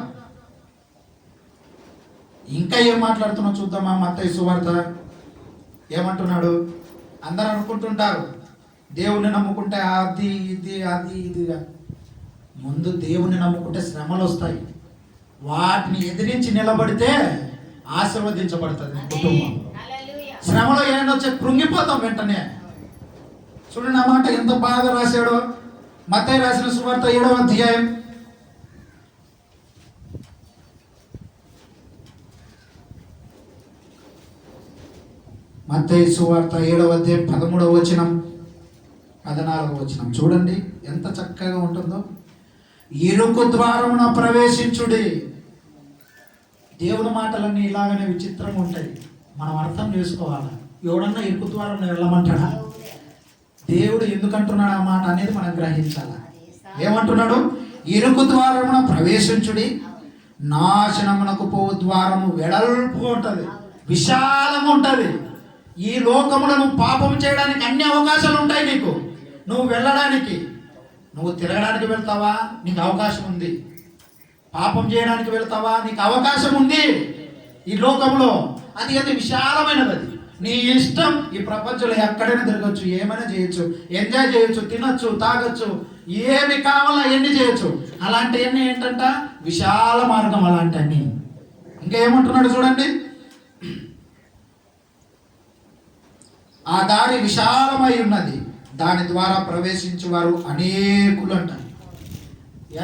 ఇంకా ఏం మాట్లాడుతున్నా చూద్దామా? మత్తయి సువార్త ఏమంటున్నాడు? అందరూ అనుకుంటుంటారు దేవుణ్ణి నమ్ముకుంటే అది ఇది అది ఇదిగా. ముందు దేవుని నమ్ముకుంటే శ్రమలు వస్తాయి. వాటిని ఎదిరించి నిలబడితే ఆశీర్వదించబడుతుంది కుటుంబం. శ్రమలో ఏంటొచ్చే కృంగిపోతాం వెంటనే. చూడండి ఆ మాట ఎంత బాగా రాశాడో. మత్తయి రాసిన సువార్త 7వ అధ్యాయం మత్తయి సువార్త 7వ అధ్యాయం 13వ వచనం 14వ వచనం చూడండి ఎంత చక్కగా ఉంటుందో. ఇరుకు ద్వారమున ప్రవేశించుడి. దేవుని మాటలన్నీ ఇలాగనే విచిత్రంగా ఉంటాయి, మనం అర్థం చేసుకోవాలి. ఎవడన్నా ఇరుకు ద్వారం వెళ్ళమంటాడా? దేవుడు ఎందుకంటున్నాడు ఆ మాట అనేది మనం గ్రహించాలి. ఏమంటున్నాడు? ఇరుకు ద్వారమున ప్రవేశించుడి, నాశనమునకు పోవు ద్వారము వెడల్పు ఉంటుంది, విశాలంగా ఉంటుంది. ఈ లోకములో నువ్వు పాపం చేయడానికి అన్ని అవకాశాలు ఉంటాయి నీకు. నువ్వు వెళ్ళడానికి, నువ్వు తిరగడానికి వెళ్తావా, నీకు అవకాశం ఉంది. పాపం చేయడానికి వెళ్తావా, నీకు అవకాశం ఉంది ఈ లోకంలో. అది విశాలమైనది. అది నీ ఇష్టం. ఈ ప్రపంచంలో ఎక్కడైనా తిరగచ్చు, ఏమైనా చేయొచ్చు, ఎంజాయ్ చేయొచ్చు, తినొచ్చు, తాగొచ్చు, ఏమి కావాలో అవన్నీ చేయొచ్చు. అలాంటివన్నీ ఏంటంట విశాల మార్గం. అలాంటివన్నీ ఇంకా ఏమంటున్నాడు చూడండి, ఆ దారి విశాలమై ఉన్నది, దాని ద్వారా ప్రవేశించేవారు అనేకులు అంటారు.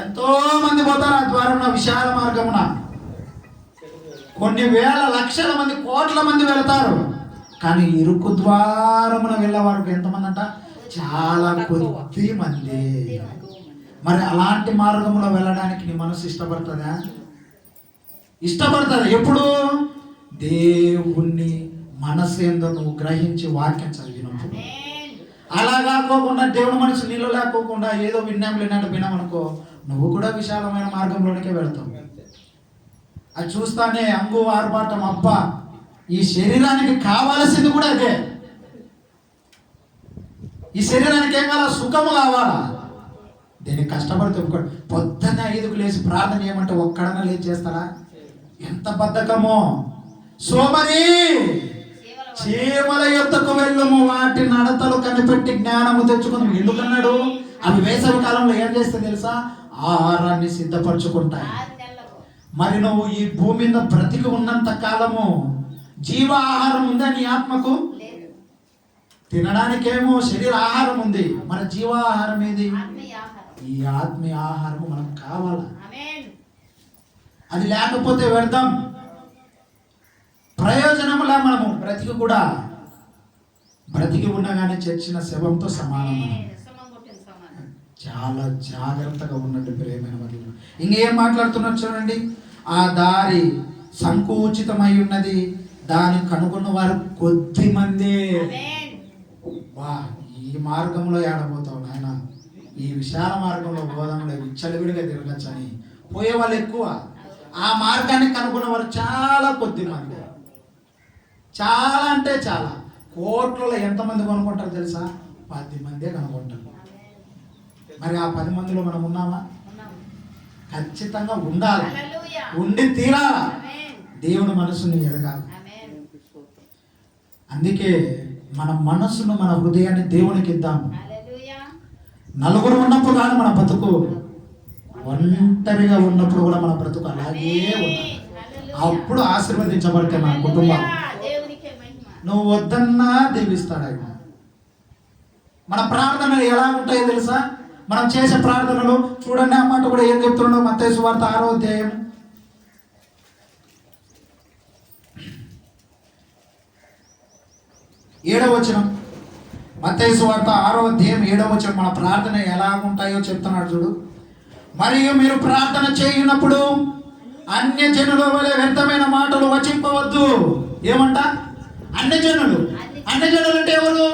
ఎంతో మంది పోతారు ఆ ద్వారమున, విశాల మార్గమున. కొన్ని వేల లక్షల మంది, కోట్ల మంది వెళతారు. కానీ ఇరుకు ద్వారమున వెళ్ళేవారు ఎంతమంది అంట? చాలా కొద్ది మంది. మరి అలాంటి మార్గంలో వెళ్ళడానికి నీ మనసు ఇష్టపడుతుందా? ఇష్టపడుతుంది. ఎప్పుడు? దేవుణ్ణి మనసు ఏందో నువ్వు గ్రహించి వాక్యం చదివినప్పుడు. అలా కాకోకుండా దేవుని మనసు నీళ్ళు లేకోకుండా ఏదో విన్నట్టు విన్నామనుకో, నువ్వు కూడా విశాలమైన మార్గంలోనికే వెళ్తావు. అది చూస్తానే అంగు ఆర్భాటం. అబ్బా, ఈ శరీరానికి కావాల్సింది కూడా అదే. ఈ శరీరానికి ఏం కావాలా? సుఖము కావాలా? దీనికి కష్టపడితే పొద్దున్న 5కు లేచి ప్రార్థన చేయమంటే ఒక్కడన్నా లేచి చేస్తారా? ఎంత బద్ధకమో. సోమరి, చీమల యొద్దకు వెళ్ళము, వాటి నడతలు కనిపెట్టి జ్ఞానము తెచ్చుకుని. ఎందుకన్నాడు? అవి వేసవి కాలంలో ఏం చేస్తే తెలుసా? ఆహారాన్ని సిద్ధపరచుకుంటాయి. మరి నువ్వు ఈ భూమి మీద బ్రతికి ఉన్నంత కాలము జీవాహారం ఉందా నీ ఆత్మకు? తినడానికేమో శరీర ఆహారం ఉంది, మన జీవాహారం ఏది? ఈ ఆత్మీయ ఆహారం మనకు కావాలా? అది లేకపోతే వ్యర్థం, ప్రయోజనములా. మనము బ్రతికి ఉండగానే చచ్చిన శవంతో సమానం. చాలా జాగ్రత్తగా ఉన్నట్టు ప్రేమైన వాళ్ళు. ఇంకేం మాట్లాడుతున్నారు చూడండి. ఆ దారి సంకుచితమై ఉన్నది, దాన్ని కనుగొన్న వారు కొద్ది మంది. వా, ఈ మార్గంలో ఏడబోతావు నాయన, ఈ విశాల మార్గంలో గోదాములో విచ్చలవిడిగా తిరగచ్చని పోయే వాళ్ళు ఎక్కువ. ఆ మార్గాన్ని కనుగొన్న వారు చాలా కొద్ది మంది. చాలా అంటే చాలా. కోట్లలో ఎంతమంది కనుక్కుంటారు తెలుసా? 10 మందే కనుక్కుంటారు. మరి ఆ 10 మందిలో మనం ఉన్నామా? ఖచ్చితంగా ఉండాలి, ఉండి తీరాలి. దేవుని మనసుని ఎరగాలి. అందుకే మన మనసును, మన హృదయాన్ని దేవునికి ఇద్దాం. నలుగురు ఉన్నప్పుడు కానీ మన బ్రతుకు, ఒంటరిగా ఉన్నప్పుడు కూడా మన బ్రతుకు అలాగే ఉండాలి. అప్పుడు ఆశీర్వదించబడితే మన కుటుంబం. నువ్వు వద్దన్నా దీవిస్తాడు ఆయన. మన ప్రార్థనలు ఎలా ఉంటాయో తెలుసా? మనం చేసే ప్రార్థనలు చూడండి. ఆ మాట కూడా ఏం చెప్తున్నాడో మత్తయి సువార్త 6వ అధ్యాయం 7వ వచనం. మత్తయి సువార్త 6వ అధ్యాయం 7వ వచనం. మన ప్రార్థన ఎలా ఉంటాయో చెప్తున్నాడు చూడు. మరియు మీరు ప్రార్థన చేయనప్పుడు అన్యజనుల వలె వ్యర్థమైన మాటలు వచింపవద్దు. ఏమంట? అన్యజనులు అంటే ఎవరు?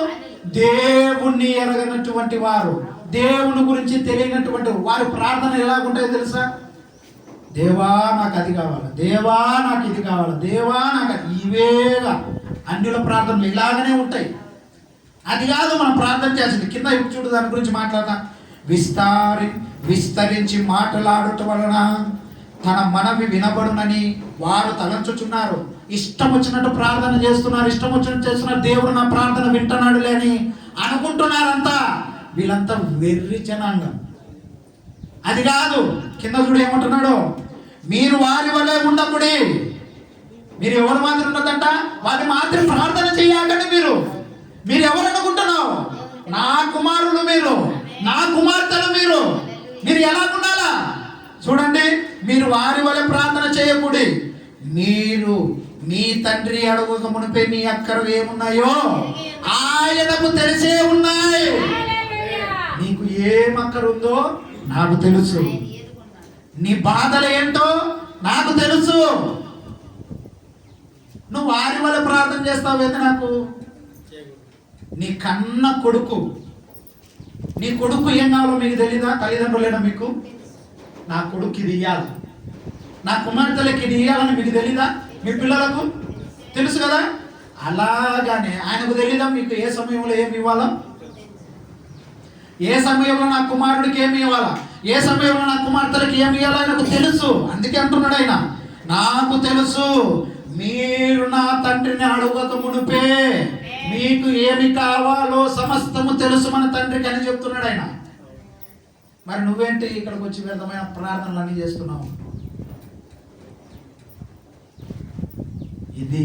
దేవుణ్ణి ఎరగనటువంటి వారు, దేవుని గురించి తెలియనటువంటి వారి ప్రార్థన ఎలాగుంటాయో తెలుసా? దేవా నాకు అది కావాలి, దేవా నాకు ఇది కావాలి, దేవా నాకు ఇవేగా. అన్యుల ప్రార్థనలు ఇలాగనే ఉంటాయి. అది కాదు మనం ప్రార్థన చేసింది. కింద చూడు, దాని గురించి మాట్లాడతాం. విస్తరించి మాట్లాడటం వలన తన మనవి వినబడునని వారు తలంచుచున్నారు. ఇష్టం వచ్చినట్టు ప్రార్థన చేస్తున్నారు, ఇష్టం వచ్చినట్టు చేస్తున్నారు. దేవుడు నా ప్రార్థన వింటున్నాడు లేని అనుకుంటున్నారంతా. వీళ్ళంతా వెర్రి జనాంగం. అది కాదు. కింద చూడు ఏమంటున్నాడు? మీరు వారి వలె ఉండకుడి. మీరు ఎవరు మాత్రం ఉన్నదంట, వారిని మాత్రం ప్రార్థన చేయాలండి. మీరు ఎవరు అనుకుంటున్నావు? నా కుమారులు మీరు, నా కుమార్తెలు మీరు. మీరు ఎలా ఉండాలా చూడండి. మీరు వారి వల్ల ప్రార్థన చేయకూడి, మీరు మీ తండ్రి అడుగుక మునిపే మీ అక్కరు ఏమున్నాయో ఆయనకు తెలిసే ఉన్నాయి. నీకు ఏం అక్కరుందో నాకు తెలుసు, నీ బాధలు ఏంటో నాకు తెలుసు. నువ్వు వారి వల్ల ప్రార్థన చేస్తావు ఏంటి? నాకు నీ కన్న కొడుకు, నీ కొడుకు ఏం కావాలో మీకు తెలీదా? తల్లిదండ్రులేనా మీకు? నా కొడుకు ఇది ఇయ్యాలి, నా కుమార్తెలకి ఇది ఇయ్యాలని మీకు తెలీదా? మీ పిల్లలకు తెలుసు కదా. అలాగానే ఆయనకు తెలీదా మీకు ఏ సమయంలో ఏమి ఇవ్వాలో? ఏ సమయంలో నా కుమారుడికి ఏమి ఇవ్వాలా, ఏ సమయంలో నా కుమార్తెలకి ఏమి ఇవ్వాలో ఆయనకు తెలుసు. అందుకే అంటున్నాడు ఆయన, నాకు తెలుసు మీరు నా తండ్రిని అడగక మునిపే మీకు ఏమి కావాలో సమస్తము తెలుసు మన తండ్రికి అని చెప్తున్నాడు ఆయన. మరి నువ్వేంటి ఇక్కడికి వచ్చి వ్యర్థమైన ప్రార్థనలు అన్నీ చేస్తున్నావు? ఇది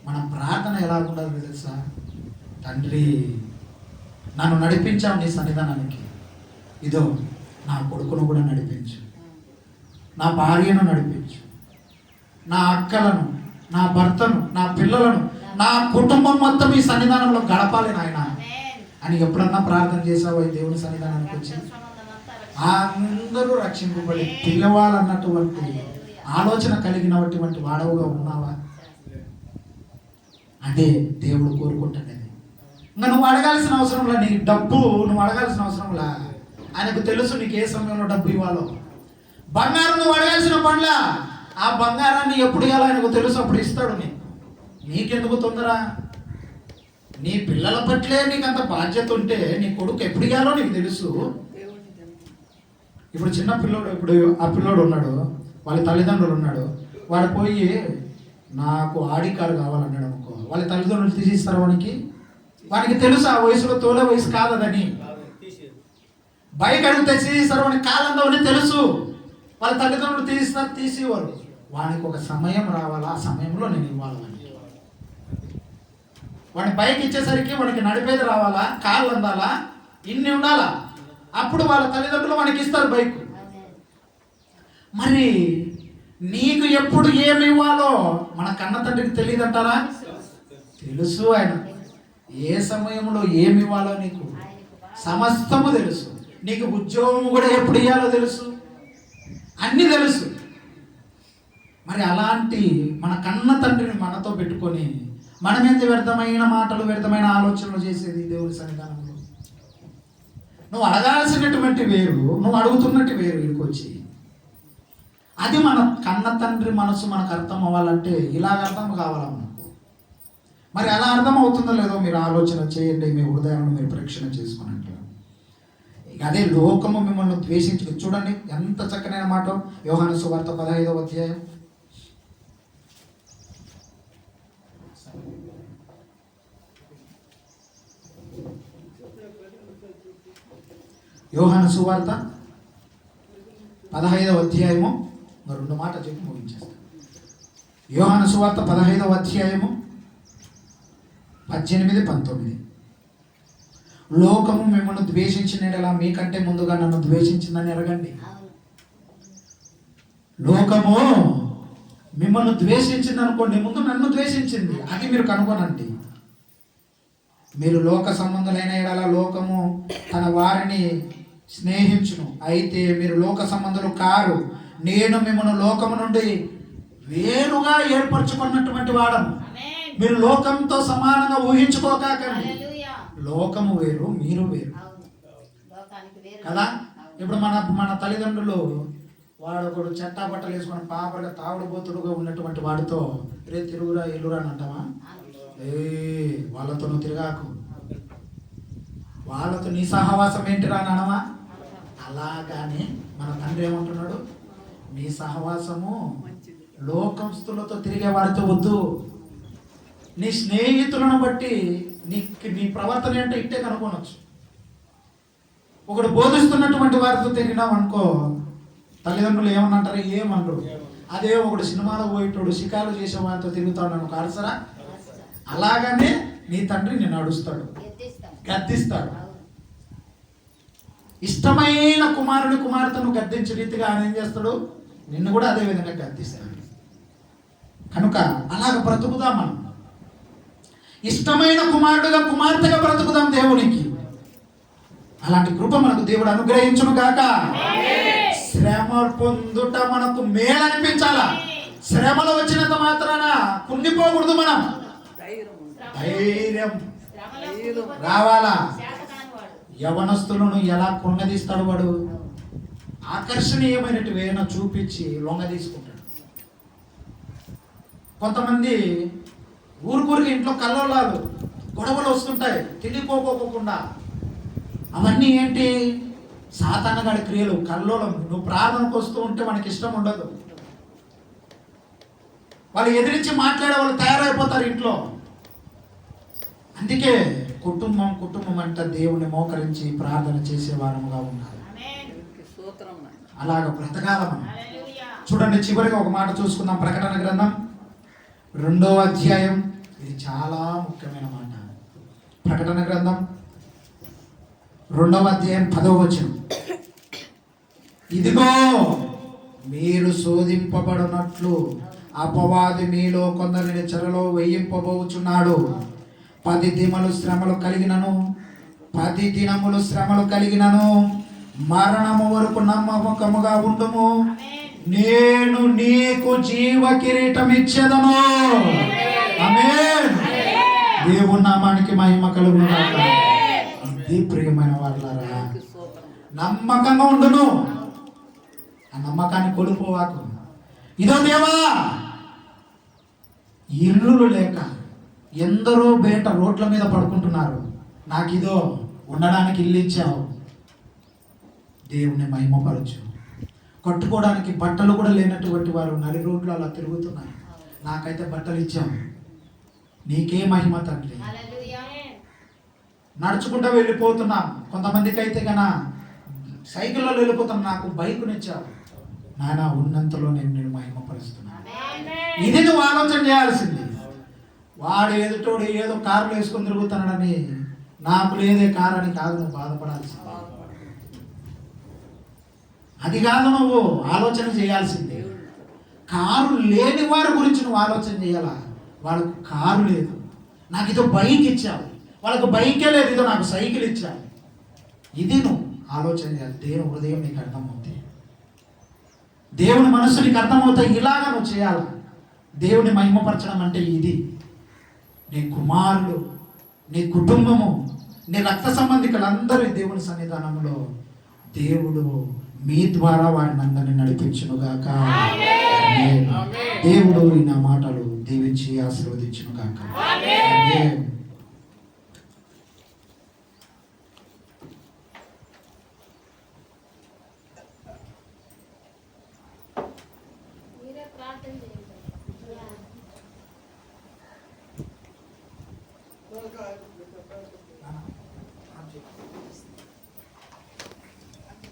మన ప్రార్థన ఎలా ఉండాలి తెలుసా? తండ్రి, నన్ను నడిపించావు నీ సన్నిధానానికి, ఇదో నా కొడుకును కూడా నడిపించు, నా భార్యను నడిపించు, నా అక్కలను, నా భర్తను, నా పిల్లలను, నా కుటుంబం మొత్తం ఈ సన్నిధానంలో గడపాలి నాయన అని ఎప్పుడన్నా ప్రార్థన చేసావో ఈ దేవుని సన్నిధానానికి వచ్చి? అందరూ రక్షింపబడి పిలవాలన్నటువంటి ఆలోచన కలిగినటువంటి వాడవుగా ఉన్నావా? అదే దేవుడు కోరుకుంటాడని. ఇంకా నువ్వు అడగాల్సిన అవసరంలా, నీ డబ్బు నువ్వు అడగాల్సిన అవసరంలా, ఆయనకు తెలుసు నీకు ఏ సమయంలో డబ్బు ఇవ్వాలో. బంగారం నువ్వు అడగాల్సిన పనుల, ఆ బంగారాన్ని ఎప్పుడు ఇవ్వాలో ఆయనకు తెలుసు, అప్పుడు ఇస్తాడు. నీకెందుకు తొందర? నీ పిల్లల పట్లే నీకు అంత బాధ్యత ఉంటే నీ కొడుకు ఎప్పుడు ఇవ్వాలో నీకు తెలుసు. ఇప్పుడు చిన్న పిల్లోడు, ఇప్పుడు ఆ పిల్లోడు ఉన్నాడు, వాళ్ళ తల్లిదండ్రులు ఉన్నాడు, వాడు పోయి నాకు ఆడి కారు కావాలన్నాడు అనుకో, వాళ్ళ తల్లిదండ్రులు తీసిస్తారు వానికి తెలుసు ఆ వయసులో తోలే వయసు కాదని. బైక్ అడిగితే తీసిస్తారు, వానికి కాలంలో తెలుసు. వాళ్ళ తల్లిదండ్రులు తీసేవారు. వానికి ఒక సమయం రావాలా, ఆ సమయంలో నేను ఇవ్వాలని. వాడిని బైక్ ఇచ్చేసరికి వాడికి నడిపేది రావాలా, కాళ్ళు అందాలా, ఇన్ని ఉండాలా, అప్పుడు వాళ్ళ తల్లిదండ్రులు వానికి ఇస్తారు బైక్. మరి నీకు ఎప్పుడు ఏమి ఇవ్వాలో మన కన్న తండ్రికి తెలియదంటారా? తెలుసు. ఆయన ఏ సమయంలో ఏమి ఇవ్వాలో నీకు సమస్తము తెలుసు. నీకు ఉద్యోగం కూడా ఎప్పుడు ఇవ్వాలో తెలుసు, అన్నీ తెలుసు. మరి అలాంటి మన కన్న తండ్రిని మనతో పెట్టుకొని మనం ఎంత వ్యర్థమైన మాటలు, వ్యర్థమైన ఆలోచనలు చేసేది దేవుని సన్నిధానంలో. నువ్వు అడగాల్సినటువంటి వేరు, నువ్వు అడుగుతున్నట్టు వేరు. వీడికొచ్చి అది మన కన్న తండ్రి మనసు మనకు అర్థం అవ్వాలంటే ఇలాగ అర్థం కావాలా మనకు. మరి అలా అర్థం అవుతుందో లేదో మీరు ఆలోచన చేయండి, మీ హృదయాలను మీరు పరీక్షణ చేసుకున్నట్లు. అదే లోకము మిమ్మల్ని ద్వేషించి, చూడండి ఎంత చక్కనైన మాట. యోహాను సువార్త 15వ అధ్యాయం. యోహాను సువార్త 15వ అధ్యాయము, రెండు మాట చెప్పి ముగించేస్తాను. యోహాను సువార్త 15వ అధ్యాయము 18-19. లోకము మిమ్మల్ని ద్వేషించినలా మీకంటే ముందుగా నన్ను ద్వేషించిందని ఎరగండి. లోకము మిమ్మల్ని ద్వేషించింది అనుకోండి, ముందు నన్ను ద్వేషించింది, అది మీరు కనుగొనండి. మీరు లోక సంబంధులైన ఎడల లోకము తన వారిని స్నేహించును. అయితే మీరు లోక సంబంధులు కారు, నేను మిమ్మల్ని లోకము నుండి వేరుగా ఏర్పరచుకున్నటువంటి వాడను. మీరు లోకంతో సమానంగా ఊహించుకోకండి. లోకము వేరు, మీరు వేరు కదా. ఇప్పుడు మన తల్లిదండ్రులు వాడు ఒకడు చెట్టా బట్టలు వేసుకొని పాపగా తాగుడుబోతుడుగా ఉన్నటువంటి వాడితో రే తిరుగురా ఎల్లురా అని అంటావా? వాళ్ళతో నువ్వు తిరగాకు, వాళ్ళతో నీ సహవాసం ఏంటిరా అని అనవా? అలాగానే మన తండ్రి ఏమంటున్నాడు, నీ సహవాసము లోకస్తులతో తిరిగే వాడితో వద్దు. నీ స్నేహితులను బట్టి నీ ప్రవర్తన అంటే ఇట్టే కనుక్కోనొచ్చు. ఒకడు బోధిస్తున్నటువంటి వారితో తిరిగినావు అనుకో, తల్లిదండ్రులు ఏమన్నంటారు? ఏమనరు. అదే ఒకడు సినిమాలో పోయేటోడు షికారు చేసేవాడితో తిరుగుతాడు అనుకో అరసరా. అలాగనే నీ తండ్రి నిన్ను అడుస్తాడు, గద్దిస్తాడు. ఇష్టమైన కుమారుని కుమార్తెను గద్దించే రీతిగా ఆయన ఏం చేస్తాడు, నిన్ను కూడా అదే విధంగా గద్దిస్తాడు. కనుక అలాగ బ్రతుకుదాం మనం. ఇష్టమైన కుమారుడుగా కుమార్తెగా బ్రతుకుదాం దేవునికి. అలాంటి కృప మనకు దేవుడు అనుగ్రహించును గాక. శ్రమ పొందుట మనకు మేలు అనిపించాలా. శ్రమలు వచ్చినంత మాత్రాన కుంగిపోకూడదు. మనం ధైర్యం రావాలా. యవనస్తులను ఎలా కృంగదీస్తాడు వాడు, ఆకర్షణీయమైనటువంటి ఏమైనా చూపించి లొంగ తీసుకుంటాడు. కొంతమంది ఊరికూరికి ఇంట్లో కల్లోలాలు గొడవలు వస్తుంటాయి తెలియకోకోకుండా. అవన్నీ ఏంటి, సాతానగాడి క్రియలు, కల్లోలం. నువ్వు ప్రార్థనకు వస్తూ ఉంటే మనకి ఇష్టం ఉండదు. వాళ్ళు ఎదిరించి మాట్లాడే వాళ్ళు తయారైపోతారు ఇంట్లో. అందుకే కుటుంబం అంటే దేవుని మోకరించి ప్రార్థన చేసే వారముగా ఉన్నారు. అలాగ బ్రతకాల మనం. చూడండి, చివరిగా ఒక మాట చూసుకుందాం. ప్రకటన గ్రంథం 2వ అధ్యాయం. ఇది చాలా ముఖ్యమైన మాట. ప్రకటన గ్రంథం 2వ అధ్యాయం 10వ వచనం. ఇదిగో మీరు శోధింపబడినట్లు అపవాది మీలో కొందరిని చెరలో వేయింపబోచున్నాడు. 10 దినములు శ్రమలు కలిగినను మరణము వరకు నమ్మకముగా ఉండుము. నేను నీకు జీవ కిరీటం ఇచ్చేదను. ఆమేన్. దేవుని నామానికి మహిమ కలుగును గాక. ఇది ప్రియమైన వాళ్ళారా, నమ్మకంగా ఉండును. ఆ నమ్మకాన్ని కోల్పోవాకు. ఇదో దేవా, ఇల్లులు లేక ఎందరో బయట రోడ్ల మీద పడుకుంటున్నారు. నాకు ఇదో ఉండడానికి ఇల్లు ఇచ్చావు. దేవుణ్ణి మహిమపరచు. కట్టుకోవడానికి బట్టలు కూడా లేనటువంటి వారు నడి రోడ్లు అలా తిరుగుతున్నారు. నాకైతే బట్టలు ఇచ్చావు. నీకే మహిమ తండ్రి. నడుచుకుంటూ వెళ్ళిపోతున్నాం. కొంతమందికి అయితే కన్నా సైకిల్లో వెళ్ళిపోతున్నాం. నాకు బైకునిచ్చావు నాయన, ఉన్నంతలో నేను మహిమపరుస్తున్నాను. ఇది నువ్వు ఆలోచన చేయాల్సింది. వాడు ఎదుటోడు ఏదో కారులో వేసుకొని తిరుగుతున్నాడని, నాకు లేదే కారు అని కాదు నువ్వు బాధపడాల్సింది. అది కాదు నువ్వు ఆలోచన చేయాల్సిందే. కారు లేని వారి గురించి నువ్వు ఆలోచన చేయాలా. వాళ్ళకు కారు లేదు, నాకు ఇదో బైక్ ఇచ్చావు. వాళ్ళకు బైకే లేదు, ఇదో నాకు సైకిల్ ఇచ్చావు. ఇది నువ్వు ఆలోచన చేయాలి. దేవుని హృదయం నీకు అర్థమవుతాయి, దేవుని మనస్సు నీకు అర్థమవుతాయి. ఇలాగా నువ్వు చేయాలి. దేవుని మహిమపరచడం అంటే ఇది. నీ కుమారులు, నీ కుటుంబము, నీ రక్త సంబంధికులందరూ దేవుని సన్నిధానంలో దేవుడు మీ ద్వారా వారిని అందరినీ నడిపించునుగాక. దేవుడు ఈ నా మాటలు దీవించి ఆశీర్వదించునుగాక.